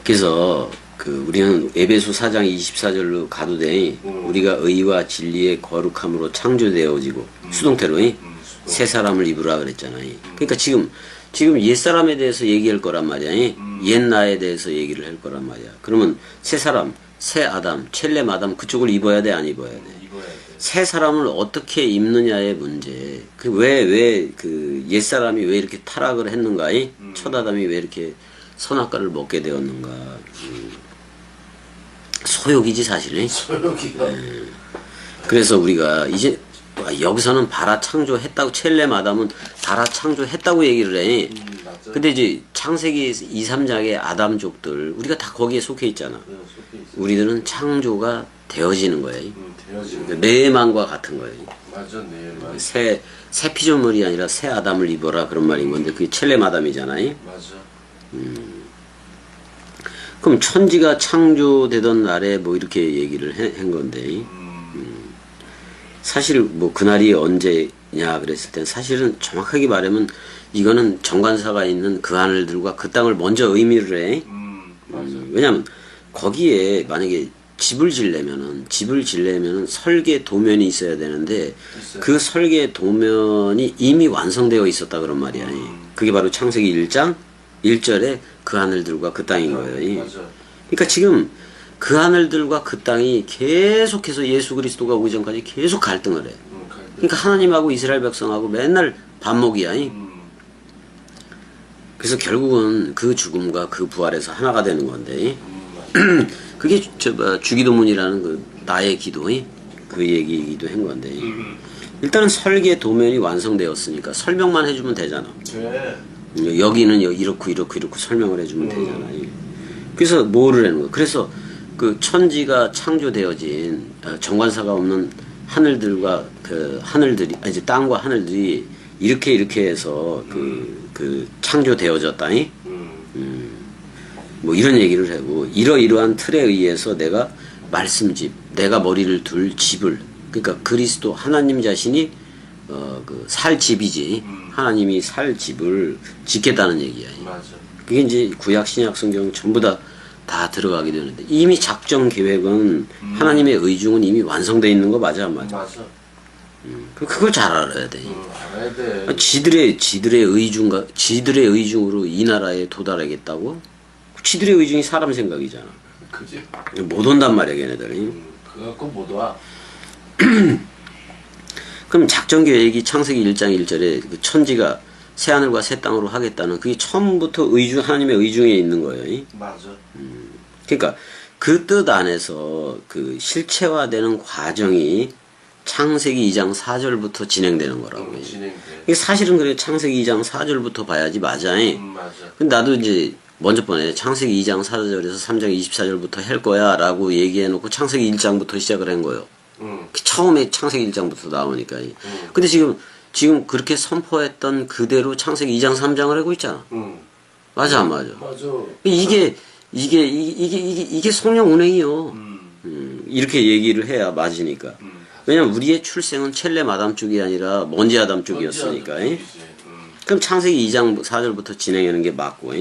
그래서 우리는 에베소 4장 24절로 가도 돼. 우리가 의와 진리의 거룩함으로 창조되어지고 수동태로 새 사람을 입으라 그랬잖아요. 그러니까 지금 옛사람에 대해서 얘기할 거란 말이야. 옛 나에 대해서 얘기를 할 거란 말이야. 그러면 새 사람, 새 아담, 첼렘 아담 그쪽을 입어야 돼, 안 입어야 돼? 입어야 돼. 새 사람을 어떻게 입느냐의 문제. 왜 옛사람이 왜 이렇게 타락을 했는가? 첫 아담이 왜 이렇게 선악과를 먹게 되었는가? 소욕이지 사실은. 소욕이가. 그래서 우리가 이제 여기서는 바라 창조했다고 첼렘 아담은 바라 창조했다고 얘기를 해. 맞아. 근데 이제 창세기 2, 3장의 아담족들 우리가 다 거기에 속해 있잖아. 속해 있어. 우리들은 창조가 되어지는 거예요. 되어지는. 내만과 같은 거예요. 맞아, 내만. 새 피조물이 아니라 새 아담을 입어라 그런 말인 건데 그게 첼렘 아담이잖아요. 맞아. 그럼 천지가 창조되던 날에 뭐 이렇게 얘기를 한 건데 사실 뭐 그날이 언제냐 그랬을 땐 사실은 정확하게 말하면 이거는 정관사가 있는 그 하늘들과 그 땅을 먼저 의미를 해. 맞아. 왜냐면 거기에 만약에 집을 지려면은 설계 도면이 있어야 되는데 있어요. 그 설계 도면이 이미 완성되어 있었다 그런 말이야. 그게 바로 창세기 1장 1절에 그 하늘들과 그 땅인 거예요. 맞아. 그러니까 지금 그 하늘들과 그 땅이 계속해서 예수 그리스도가 오기 전까지 계속 갈등을 해. 그러니까 하나님하고 이스라엘 백성하고 맨날 반목이야. 그래서 결국은 그 죽음과 그 부활에서 하나가 되는 건데 그게 주기도문이라는 그 나의 기도 그 얘기이기도 한 건데 일단은 설계 도면이 완성되었으니까 설명만 해주면 되잖아. 돼. 여기는 이렇고 설명을 해주면 되잖아. 그래서 뭐를 하는 거야? 그래서 그 천지가 창조되어진 정관사가 없는 하늘들과 그 하늘들이 이제 땅과 하늘들이 이렇게 해서 그 창조되어졌다. 뭐 이런 얘기를 하고 이러이러한 틀에 의해서 내가 말씀집, 내가 머리를 둘 집을 그러니까 그리스도 하나님 자신이 그 살 집이지 하나님이 살 집을 짓겠다는 얘기야. 맞아. 그게 이제 구약 신약 성경 전부 다 들어가게 되는데 이미 작정 계획은 하나님의 의중은 이미 완성되어 있는 거 맞아 안 맞아? 맞아. 그걸 잘 알아야 돼. 알아야 돼. 지들의 의중으로 이 나라에 도달하겠다고? 지들의 의중이 사람 생각이잖아. 그지? 못 온단 말이야 걔네들이. 그거 갖고 못 와. 그럼 작전 계획이 창세기 1장 1절에 그 천지가 새 하늘과 새 땅으로 하겠다는 그게 처음부터 하나님의 의중에 있는 거예요. 맞아. 그러니까 그 뜻 안에서 그 실체화되는 과정이 창세기 2장 4절부터 진행되는 거라고 해요. 진행돼. 이게 사실은 그래 창세기 2장 4절부터 봐야지 맞아. 맞아. 근데 나도 이제 먼저 번에 창세기 2장 4절에서 3장 24절부터 할 거야 라고 얘기해놓고 창세기 1장부터 시작을 한 거예요. 처음에 창세기 1장부터 나오니까. 근데 지금 그렇게 선포했던 그대로 창세기 2장 3장을 하고 있잖아. 맞아 안 맞아? 맞아. 이게 성령 운행이요. 이렇게 얘기를 해야 맞으니까. 왜냐면 우리의 출생은 첼렘 아담 쪽이 아니라 먼지 아담 쪽이었으니까. 그럼 창세기 2장 4절부터 진행하는 게 맞고.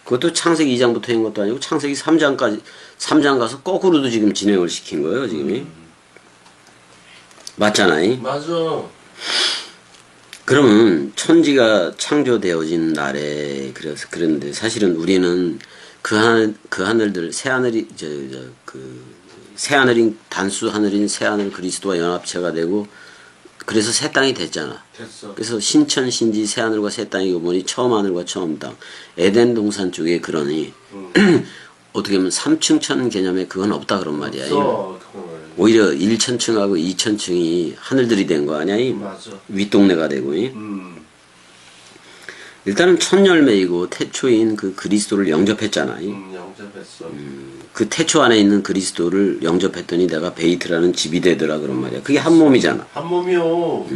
그것도 창세기 2장부터 한 것도 아니고 창세기 3장 가서 거꾸로도 지금 진행을 시킨 거예요, 지금. 맞잖아요. 맞아. 그러면 천지가 창조되어진 날에 그랬는데 사실은 우리는 그 하늘들 새 하늘이 새 하늘인 단수 하늘인 새 하늘 그리스도와 연합체가 되고 그래서 새 땅이 됐잖아. 됐어. 그래서 신천 신지 새 하늘과 새 땅이고 보니 처음 하늘과 처음 땅 에덴 동산 쪽에 그러니 어떻게 보면 3층천 개념에 그건 없다 그런 말이야. 오히려 1천층하고 2천층이 하늘들이 된 거 아니야? 맞아. 윗동네가 되고. 일단은 첫 열매이고 태초인 그 그리스도를 영접했잖아. 영접했어. 그 태초 안에 있는 그리스도를 영접했더니 내가 베이트라는 집이 되더라 그런 말이야. 그게 한 몸이잖아. 한 몸이요.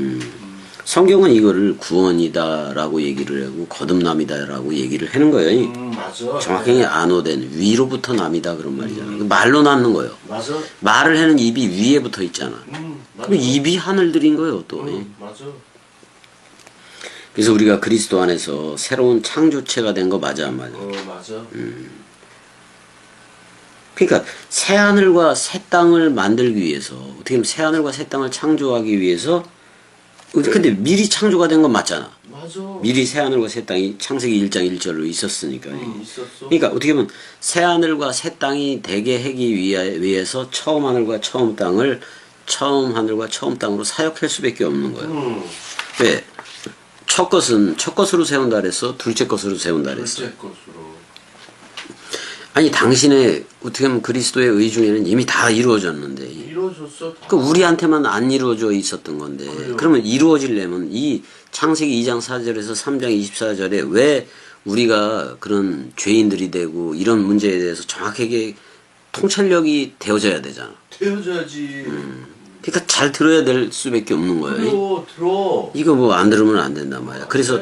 성경은 이거를 구원이다라고 얘기를 하고 거듭남이다라고 얘기를 하는 거예요. 맞아. 정확하게 안호된 위로부터 남이다 그런 말이잖아. 말로 낳는 거예요. 맞아. 말을 하는 입이 위에 붙어 있잖아. 맞아. 그럼 입이 하늘들인 거예요 또. 맞아. 그래서 우리가 그리스도 안에서 새로운 창조체가 된 거 맞아 안 맞아? 맞아. 그러니까 새 하늘과 새 땅을 만들기 위해서 어떻게 보면 새 하늘과 새 땅을 창조하기 위해서 근데 미리 창조가 된 건 맞잖아. 맞아. 미리 새 하늘과 새 땅이 창세기 1장 1절로 있었으니까. 있었어. 그러니까 어떻게 보면 새 하늘과 새 땅이 되게 하기 위해서 처음 하늘과 처음 땅을 처음 하늘과 처음 땅으로 사역할 수밖에 없는 거예요. 왜? 첫 것으로 세운다 그랬어? 둘째 것으로 세운다 그랬어? 둘째 것으로. 아니 당신의 어떻게 보면 그리스도의 의 중에는 이미 다 이루어졌는데 이루어졌어. 그 우리한테만 안 이루어져 있었던 건데 그러면 이루어지려면 이 창세기 2장 4절에서 3장 24절에 왜 우리가 그런 죄인들이 되고 이런 문제에 대해서 정확하게 통찰력이 되어져야 되잖아. 되어져야지. 그러니까 잘 들어야 될 수밖에 없는 거예요. 들어. 이거 뭐 안 들으면 안 된단 말이야. 그래서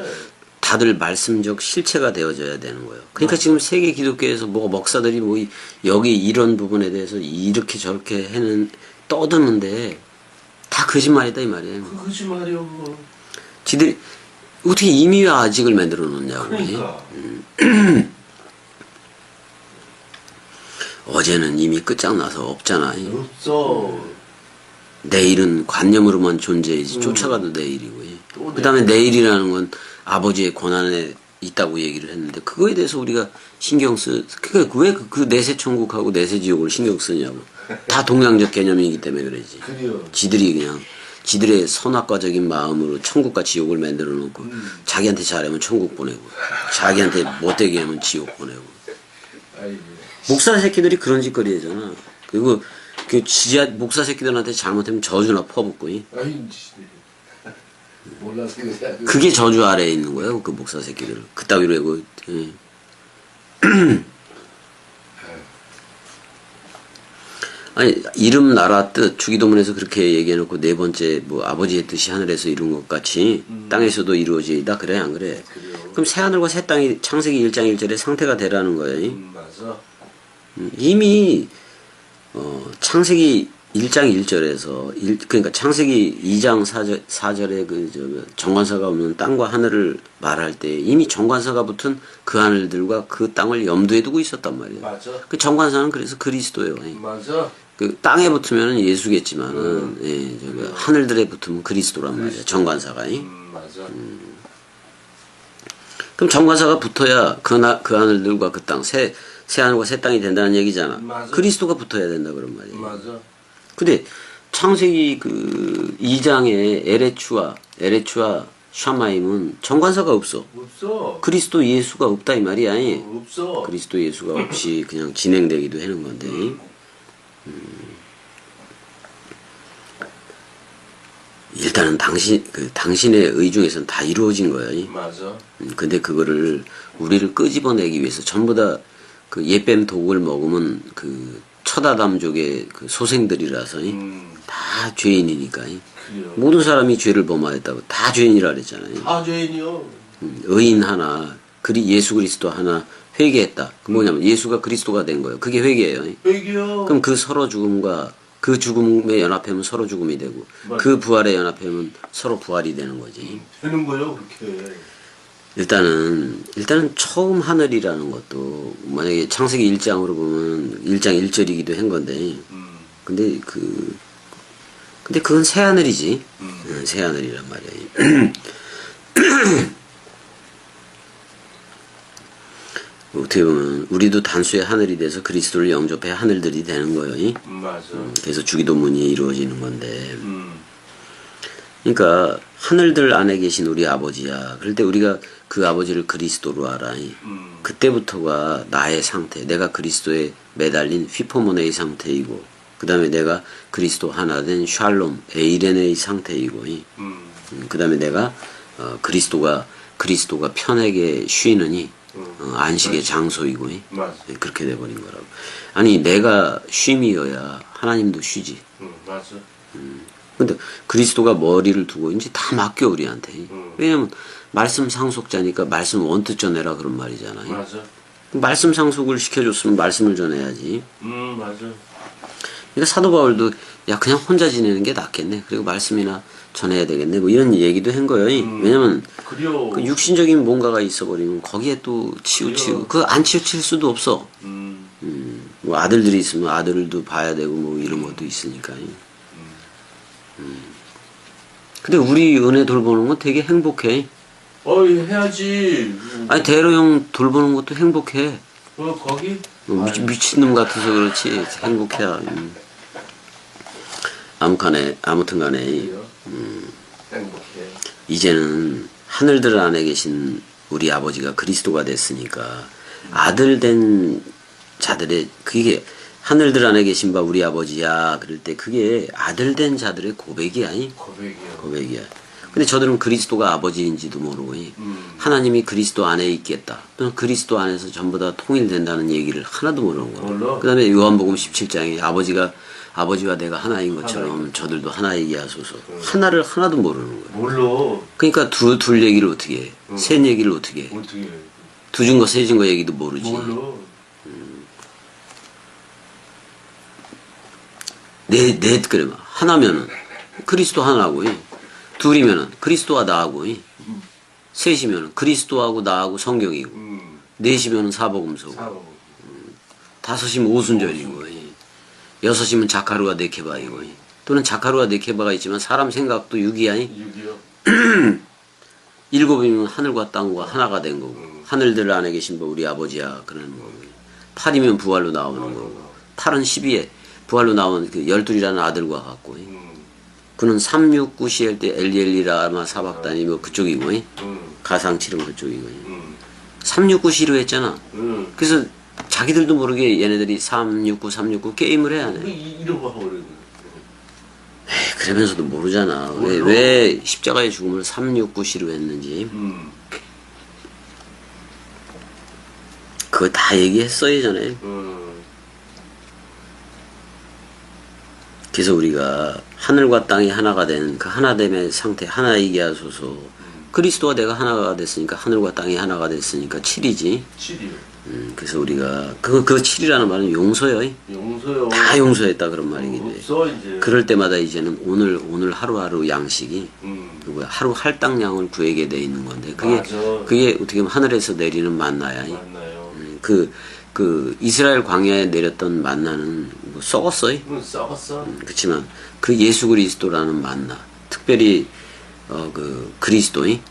다들 말씀적 실체가 되어져야 되는 거예요. 그러니까 지금 세계 기독교에서 뭐 목사들이 뭐 여기 이런 부분에 대해서 이렇게 저렇게 떠드는데 다 거짓말이다 이 말이에요. 그 거짓말이요. 뭐. 지들이 어떻게 임의와 아직을 만들어 놓냐고. 그러니까. 어제는 이미 끝장나서 없잖아. 없어. 내일은 관념으로만 존재이지 쫓아가도 내일이고. 그 다음에 내일이라는 건 아버지의 권한에 있다고 얘기를 했는데 그거에 대해서 우리가 그러니까 왜 그 내세 천국하고 내세 지옥을 신경 쓰냐고. 다 동양적 개념이기 때문에 그러지. 그래요. 지들이 그냥 지들의 선악과적인 마음으로 천국과 지옥을 만들어 놓고 자기한테 잘하면 천국 보내고 자기한테 못되게 하면 지옥 보내고. 아이고. 목사 새끼들이 그런 짓거리 하잖아. 그리고 그 목사 새끼들한테 잘못하면 저주나 퍼붓고. 아이, 몰라서 그래. 그게 저주 아래에 있는 거예요, 그 목사 새끼들. 그따위로 하고. 예. 아니, 이름, 나라, 뜻, 주기도문에서 그렇게 얘기해놓고 네 번째, 뭐, 아버지의 뜻이 하늘에서 이룬 것 같이 땅에서도 이루어지이다. 그래, 안 그래? 그래요. 그럼 새 하늘과 새 땅이 창세기 1장 1절에 상태가 되라는 거예요. 맞아. 이미, 창세기 1장 1절에서, 그러니까 창세기 2장 4절에 정관사가 없는 땅과 하늘을 말할 때 이미 정관사가 붙은 그 하늘들과 그 땅을 염두에 두고 있었단 말이에요. 맞아. 그 정관사는 그래서 그리스도예요. 맞아. 그 땅에 붙으면 예수겠지만은, 예, 하늘들에 붙으면 그리스도란 말이에요. 정관사가. 맞아. 그럼 정관사가 붙어야 그 하늘들과 그 땅, 새 하늘과 새 땅이 된다는 얘기잖아. 맞아. 그리스도가 붙어야 된다 그런 말이에요. 맞아. 근데 창세기 그 2장에 에레추와 샤마임은 정관사가 없어. 없어. 그리스도 예수가 없다 이 말이야. 없어. 그리스도 예수가 없이 그냥 진행되기도 하는 건데. 일단은 당신의 의 중에서는 다 이루어진 거야. 맞아. 근데 그거를 우리를 끄집어내기 위해서 전부 다 그 예뱀 독을 먹으면 그 첫아담족의 그 소생들이라서 다 죄인이니까. 그래요. 모든 사람이 죄를 범하였다고 다 죄인이라 그랬잖아요. 다 죄인이요. 의인 하나, 예수 그리스도 하나 회개했다. 그 뭐냐면 예수가 그리스도가 된 거예요. 그게 회개예요. 회개요. 그럼 그 서로 죽음과 그 죽음에 연합하면 서로 죽음이 되고 그 부활에 연합하면 서로 부활이 되는 거지. 되는 거요, 그렇게. 일단은 처음 하늘이라는 것도 만약에 창세기 1장으로 보면 1장 1절이기도 한 건데 근데 그건 새 하늘이지. 새 하늘이란 말이야. 어떻게 보면 우리도 단수의 하늘이 돼서 그리스도를 영접해 하늘들이 되는 거예요. 맞아. 그래서 주기도문이 이루어지는 건데. 그러니까 하늘들 안에 계신 우리 아버지야. 그럴 때 우리가 그 아버지를 그리스도로 알아. 그때부터가 나의 상태. 내가 그리스도에 매달린 휘포모네의 상태이고 그 다음에 내가 그리스도 하나 된 샬롬, 에이레네의 상태이고 그 다음에 내가 그리스도가 그리스도가 편하게 쉬느니 안식의 그렇지. 장소이고 맞아. 그렇게 돼버린 거라고. 아니 내가 쉼이어야 하나님도 쉬지. 맞아. 근데 그리스도가 머리를 두고 이제 다 맡겨 우리한테. 응. 왜냐면 말씀 상속자니까 말씀 원뜻 전해라 그런 말이잖아요. 맞아. 말씀 상속을 시켜줬으면 말씀을 전해야지. 맞아. 그러니까 사도 바울도 야 그냥 혼자 지내는 게 낫겠네. 그리고 말씀이나 전해야 되겠네. 뭐 이런 얘기도 한 거예요. 왜냐면 그려. 그 육신적인 뭔가가 있어버리면 거기에 또 치우치고 그 안 치우칠 수도 없어. 뭐 아들들이 있으면 아들도 봐야 되고 뭐 이런 것도 있으니까요. 근데 우리 은혜 돌보는 건 되게 행복해. 해야지. 아니 대로 형 돌보는 것도 행복해. 거기? 미친놈 같아서 그렇지 행복해야. 아무튼간에 행복해. 이제는 하늘들 안에 계신 우리 아버지가 그리스도가 됐으니까 아들 된 자들의 그게 하늘들 안에 계신 바 우리 아버지야 그럴 때 그게 아들 된 자들의 고백이야. 고백이야. 근데 저들은 그리스도가 아버지인지도 모르고 하나님이 그리스도 안에 있겠다 또는 그리스도 안에서 전부 다 통일된다는 얘기를 하나도 모르는 거야. 그 다음에 요한복음 17장에 아버지와 내가 하나인 것처럼 저들도 하나이게 하소서. 하나를 하나도 모르는 거야. 몰라. 그러니까 둘 얘기를 어떻게 해? 셋 얘기를 어떻게 해? 어떻게 해? 두준 거 세준 거 얘기도 모르지. 몰라. 넷 그래 막 하나면은 그리스도 하나고 둘이면은 그리스도와 나하고 셋이면은 그리스도하고 나하고 성경이고 넷이면은 사복음서고 다섯이면 오순절이고 여섯이면 자카루와 네케바이고 또는 자카루와 네케바가 있지만 사람 생각도 육이야. 일곱이면 하늘과 땅과 하나가 된 거고 하늘들 안에 계신 분 우리 아버지야 그러는 거고 8이면 부활로 나오는 거고 8은 12에 부활로 나온 그 12이라는 아들과 같고 그는 369 시엘 때 엘리엘리라마 사박단이 뭐 그쪽이고 가상치름 그쪽이고 369 시로 했잖아. 그래서 자기들도 모르게 얘네들이 369 게임을 해야 해. 이런 거 하고 그러는 그러면서도 모르잖아. 왜 십자가의 죽음을 369 시로 했는지. 그거 다 얘기했어 예전에. 그래서 우리가 하늘과 땅이 하나가 된 그 하나됨의 상태 하나이게 하소서. 그리스도와 내가 하나가 됐으니까 하늘과 땅이 하나가 됐으니까 7이지. 7이요. 그래서 우리가 그 7이라는 말은 용서요. 용서요. 다 용서했다 그런 말이긴데. 없어 이제. 그럴 때마다 이제는 오늘 하루하루 양식이 하루 할당량을 구하게 돼 있는 건데 그게 어떻게 보면 하늘에서 내리는 만나야. 맞나요. 그 이스라엘 광야에 내렸던 만나는 뭐 썩었어요. 썩었어. 그렇지만 그 예수 그리스도라는 만나, 특별히 그 그리스도이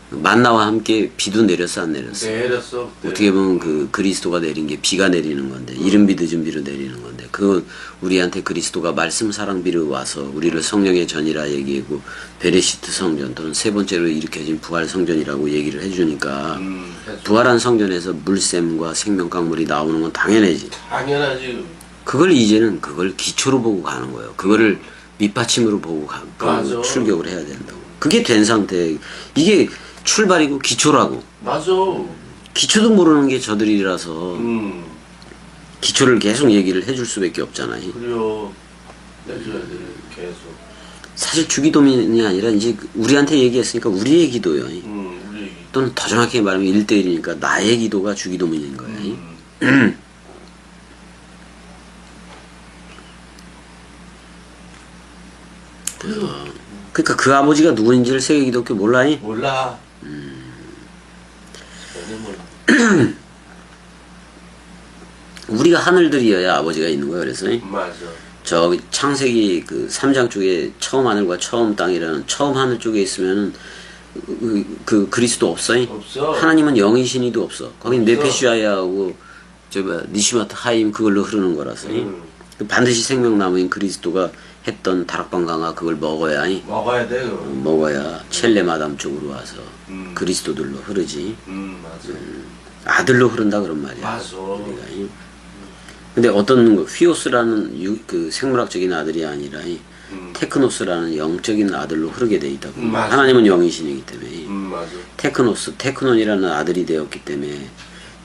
만나와 함께 비도 내렸어 안 내렸어? 내렸어. 그때. 어떻게 보면 그 그리스도가 내린 게 비가 내리는 건데 이른 비 늦은 비로 내리는 건데 그건 우리한테 그리스도가 말씀 사랑비로 와서 우리를 성령의 전이라 얘기하고 베레시트 성전 또는 세 번째로 일으켜진 부활 성전이라고 얘기를 해주니까 부활한 성전에서 물샘과 생명강물이 나오는 건 당연하지. 당연하지. 그걸 이제는 그걸 기초로 보고 가는 거예요. 그거를 밑받침으로 보고 맞아. 출격을 해야 된다고. 그게 된 상태. 이게 출발이고 기초라고. 맞아. 기초도 모르는 게 저들이라서 기초를 계속 얘기를 해줄 수밖에 없잖아요. 그래요. 내줘야 돼. 계속. 사실 주기도민이 아니라 이제 우리한테 얘기했으니까 우리의 기도요. 우리 얘기. 또는 더 정확히 말하면 1대1이니까 나의 기도가 주기도민인 거예요. 그러니까 그 아버지가 누구인지를 세계 기독교 몰라요? 몰라. 전혀 몰라. 우리가 하늘들이어야 아버지가 있는 거예요. 그래서 맞아. 저기 창세기 그 3장 쪽에 처음 하늘과 처음 땅이라는 처음 하늘 쪽에 있으면은 그 그리스도 없어요. 없어. 하나님은 영이신이도 없어. 거긴 네페슈아야하고 니시마트 하임 그걸로 흐르는 거라서 반드시 생명나무인 그리스도가 했던 다락방 강화 그걸 먹어야 먹어야 돼. 그럼. 먹어야 첼레마담 쪽으로 와서 그리스도들로 흐르지. 맞아. 아들로 흐른다 그런 말이야. 맞아. 우리가. 근데 어떤 휘오스라는 그 생물학적인 아들이 아니라 테크노스라는 영적인 아들로 흐르게 돼 있다고. 맞아. 하나님은 영이신이기 때문에. 맞아. 테크논이라는 아들이 되었기 때문에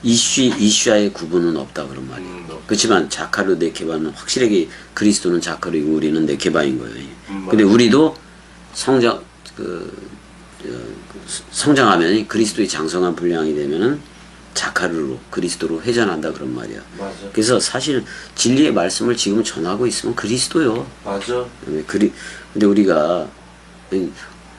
이슈와의 구분은 없다 그런 말이에요. 그렇지만 자카르 네케바는 확실하게 그리스도는 자카르이고 우리는 네케바인 거예요. 근데 우리도 성장하면 그리스도의 장성한 분량이 되면은 자카르로 그리스도로 회전한다 그런 말이야. 맞아. 그래서 사실 진리의 말씀을 지금 전하고 있으면 그리스도요. 맞아. 근데 우리가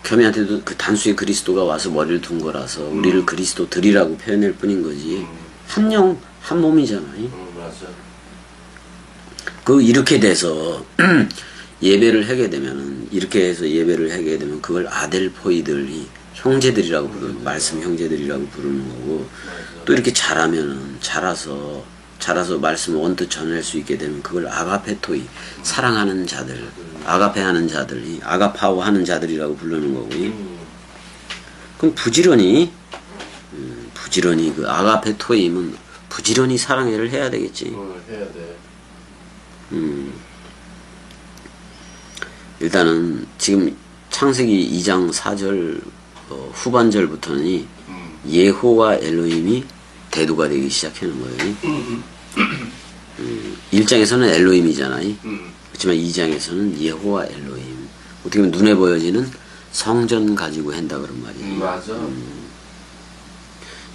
겸이한테도 그 단수의 그리스도가 와서 머리를 둔 거라서 우리를 그리스도들이라고 표현할 뿐인 거지. 한 영, 한 몸이잖아요. 맞아. 이렇게 돼서 예배를 하게 되면은 이렇게 해서 예배를 하게 되면 그걸 아델포이들이 형제들이라고 부르는 말씀 형제들이라고 부르는 거고 또 이렇게 자라서 말씀을 언뜻 전할 수 있게 되면 그걸 아가페토이 사랑하는 자들 아가페하는 자들이 아가파오 하는 자들이라고 부르는 거고요. 그럼 부지런히 그 아가페토이면 부지런히 사랑해를 해야 되겠지. 해야 돼. 일단은 지금 창세기 2장 4절 후반절부터는 예호와 엘로힘이 대두가 되기 시작하는 거예요. 1장에서는 엘로힘이잖아요. 그렇지만 2장에서는 예호와 엘로힘. 어떻게 보면 눈에 보여지는 성전 가지고 한다 그런 말이에요. 맞아.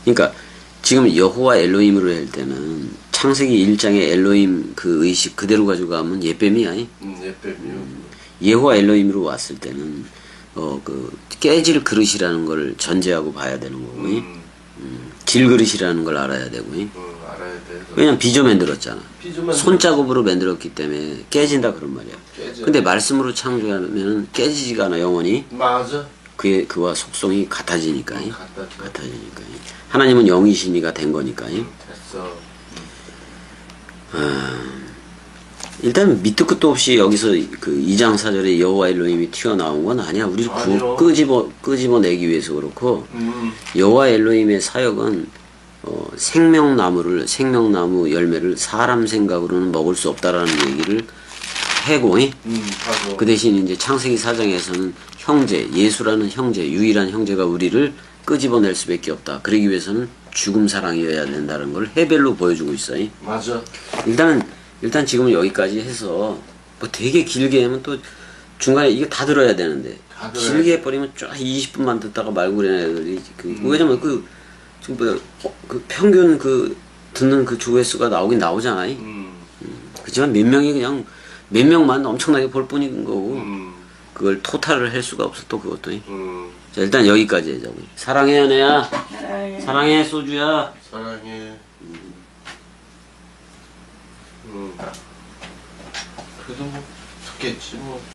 그러니까 지금 여호와 엘로힘으로 할 때는 창세기 1장의 엘로힘 그 의식 그대로 가지고 가면 예뱀이야. 예뱀이요. 예호와 엘로힘으로 왔을 때는 깨질 그릇이라는 걸 전제하고 봐야 되는 거고, 질그릇이라는 걸 알아야 되고, 알아야 돼. 왜냐면 빚어 만들었잖아. 빚어만 손자국으로 만들었기 때문에 깨진다 그런 말이야. 깨져. 근데 말씀으로 창조하면 깨지지가 않아 영원히. 맞아. 그와 속성이 같아지니까. 같아져. 같아지니까. 하나님은 영이시니가 된 거니까. 됐어. 일단 밑도 끝도 없이 여기서 그 2장 4절에 여호와 엘로힘이 튀어나온 건 아니야. 우리를 아니요. 끄집어내기 위해서 그렇고 여호와 엘로힘의 사역은 생명나무 열매를 사람 생각으로는 먹을 수 없다라는 얘기를 해고 하고. 그 대신 이제 창세기 4장에서는 형제, 예수라는 형제, 유일한 형제가 우리를 끄집어낼 수밖에 없다. 그러기 위해서는 죽음 사랑이어야 된다는 걸 해별로 보여주고 있어요. 맞아. 일단 지금은 여기까지 해서 뭐 되게 길게 하면 또 중간에 이거 다 들어야 되는데 다 들어야 길게 해버리면 쫙 20분만 듣다가 말고 그러는 애들이 왜냐면 지금 그 평균 듣는 그 조회수가 나오긴 나오잖아요. 그렇지만 몇 명만 엄청나게 볼 뿐인 거고 그걸 토탈을 할 수가 없어 또 그것도. 자 일단 여기까지 하자고. 사랑해 연애야. 사랑해 소주야. 사랑해. 그래도 뭐 듣겠지 뭐.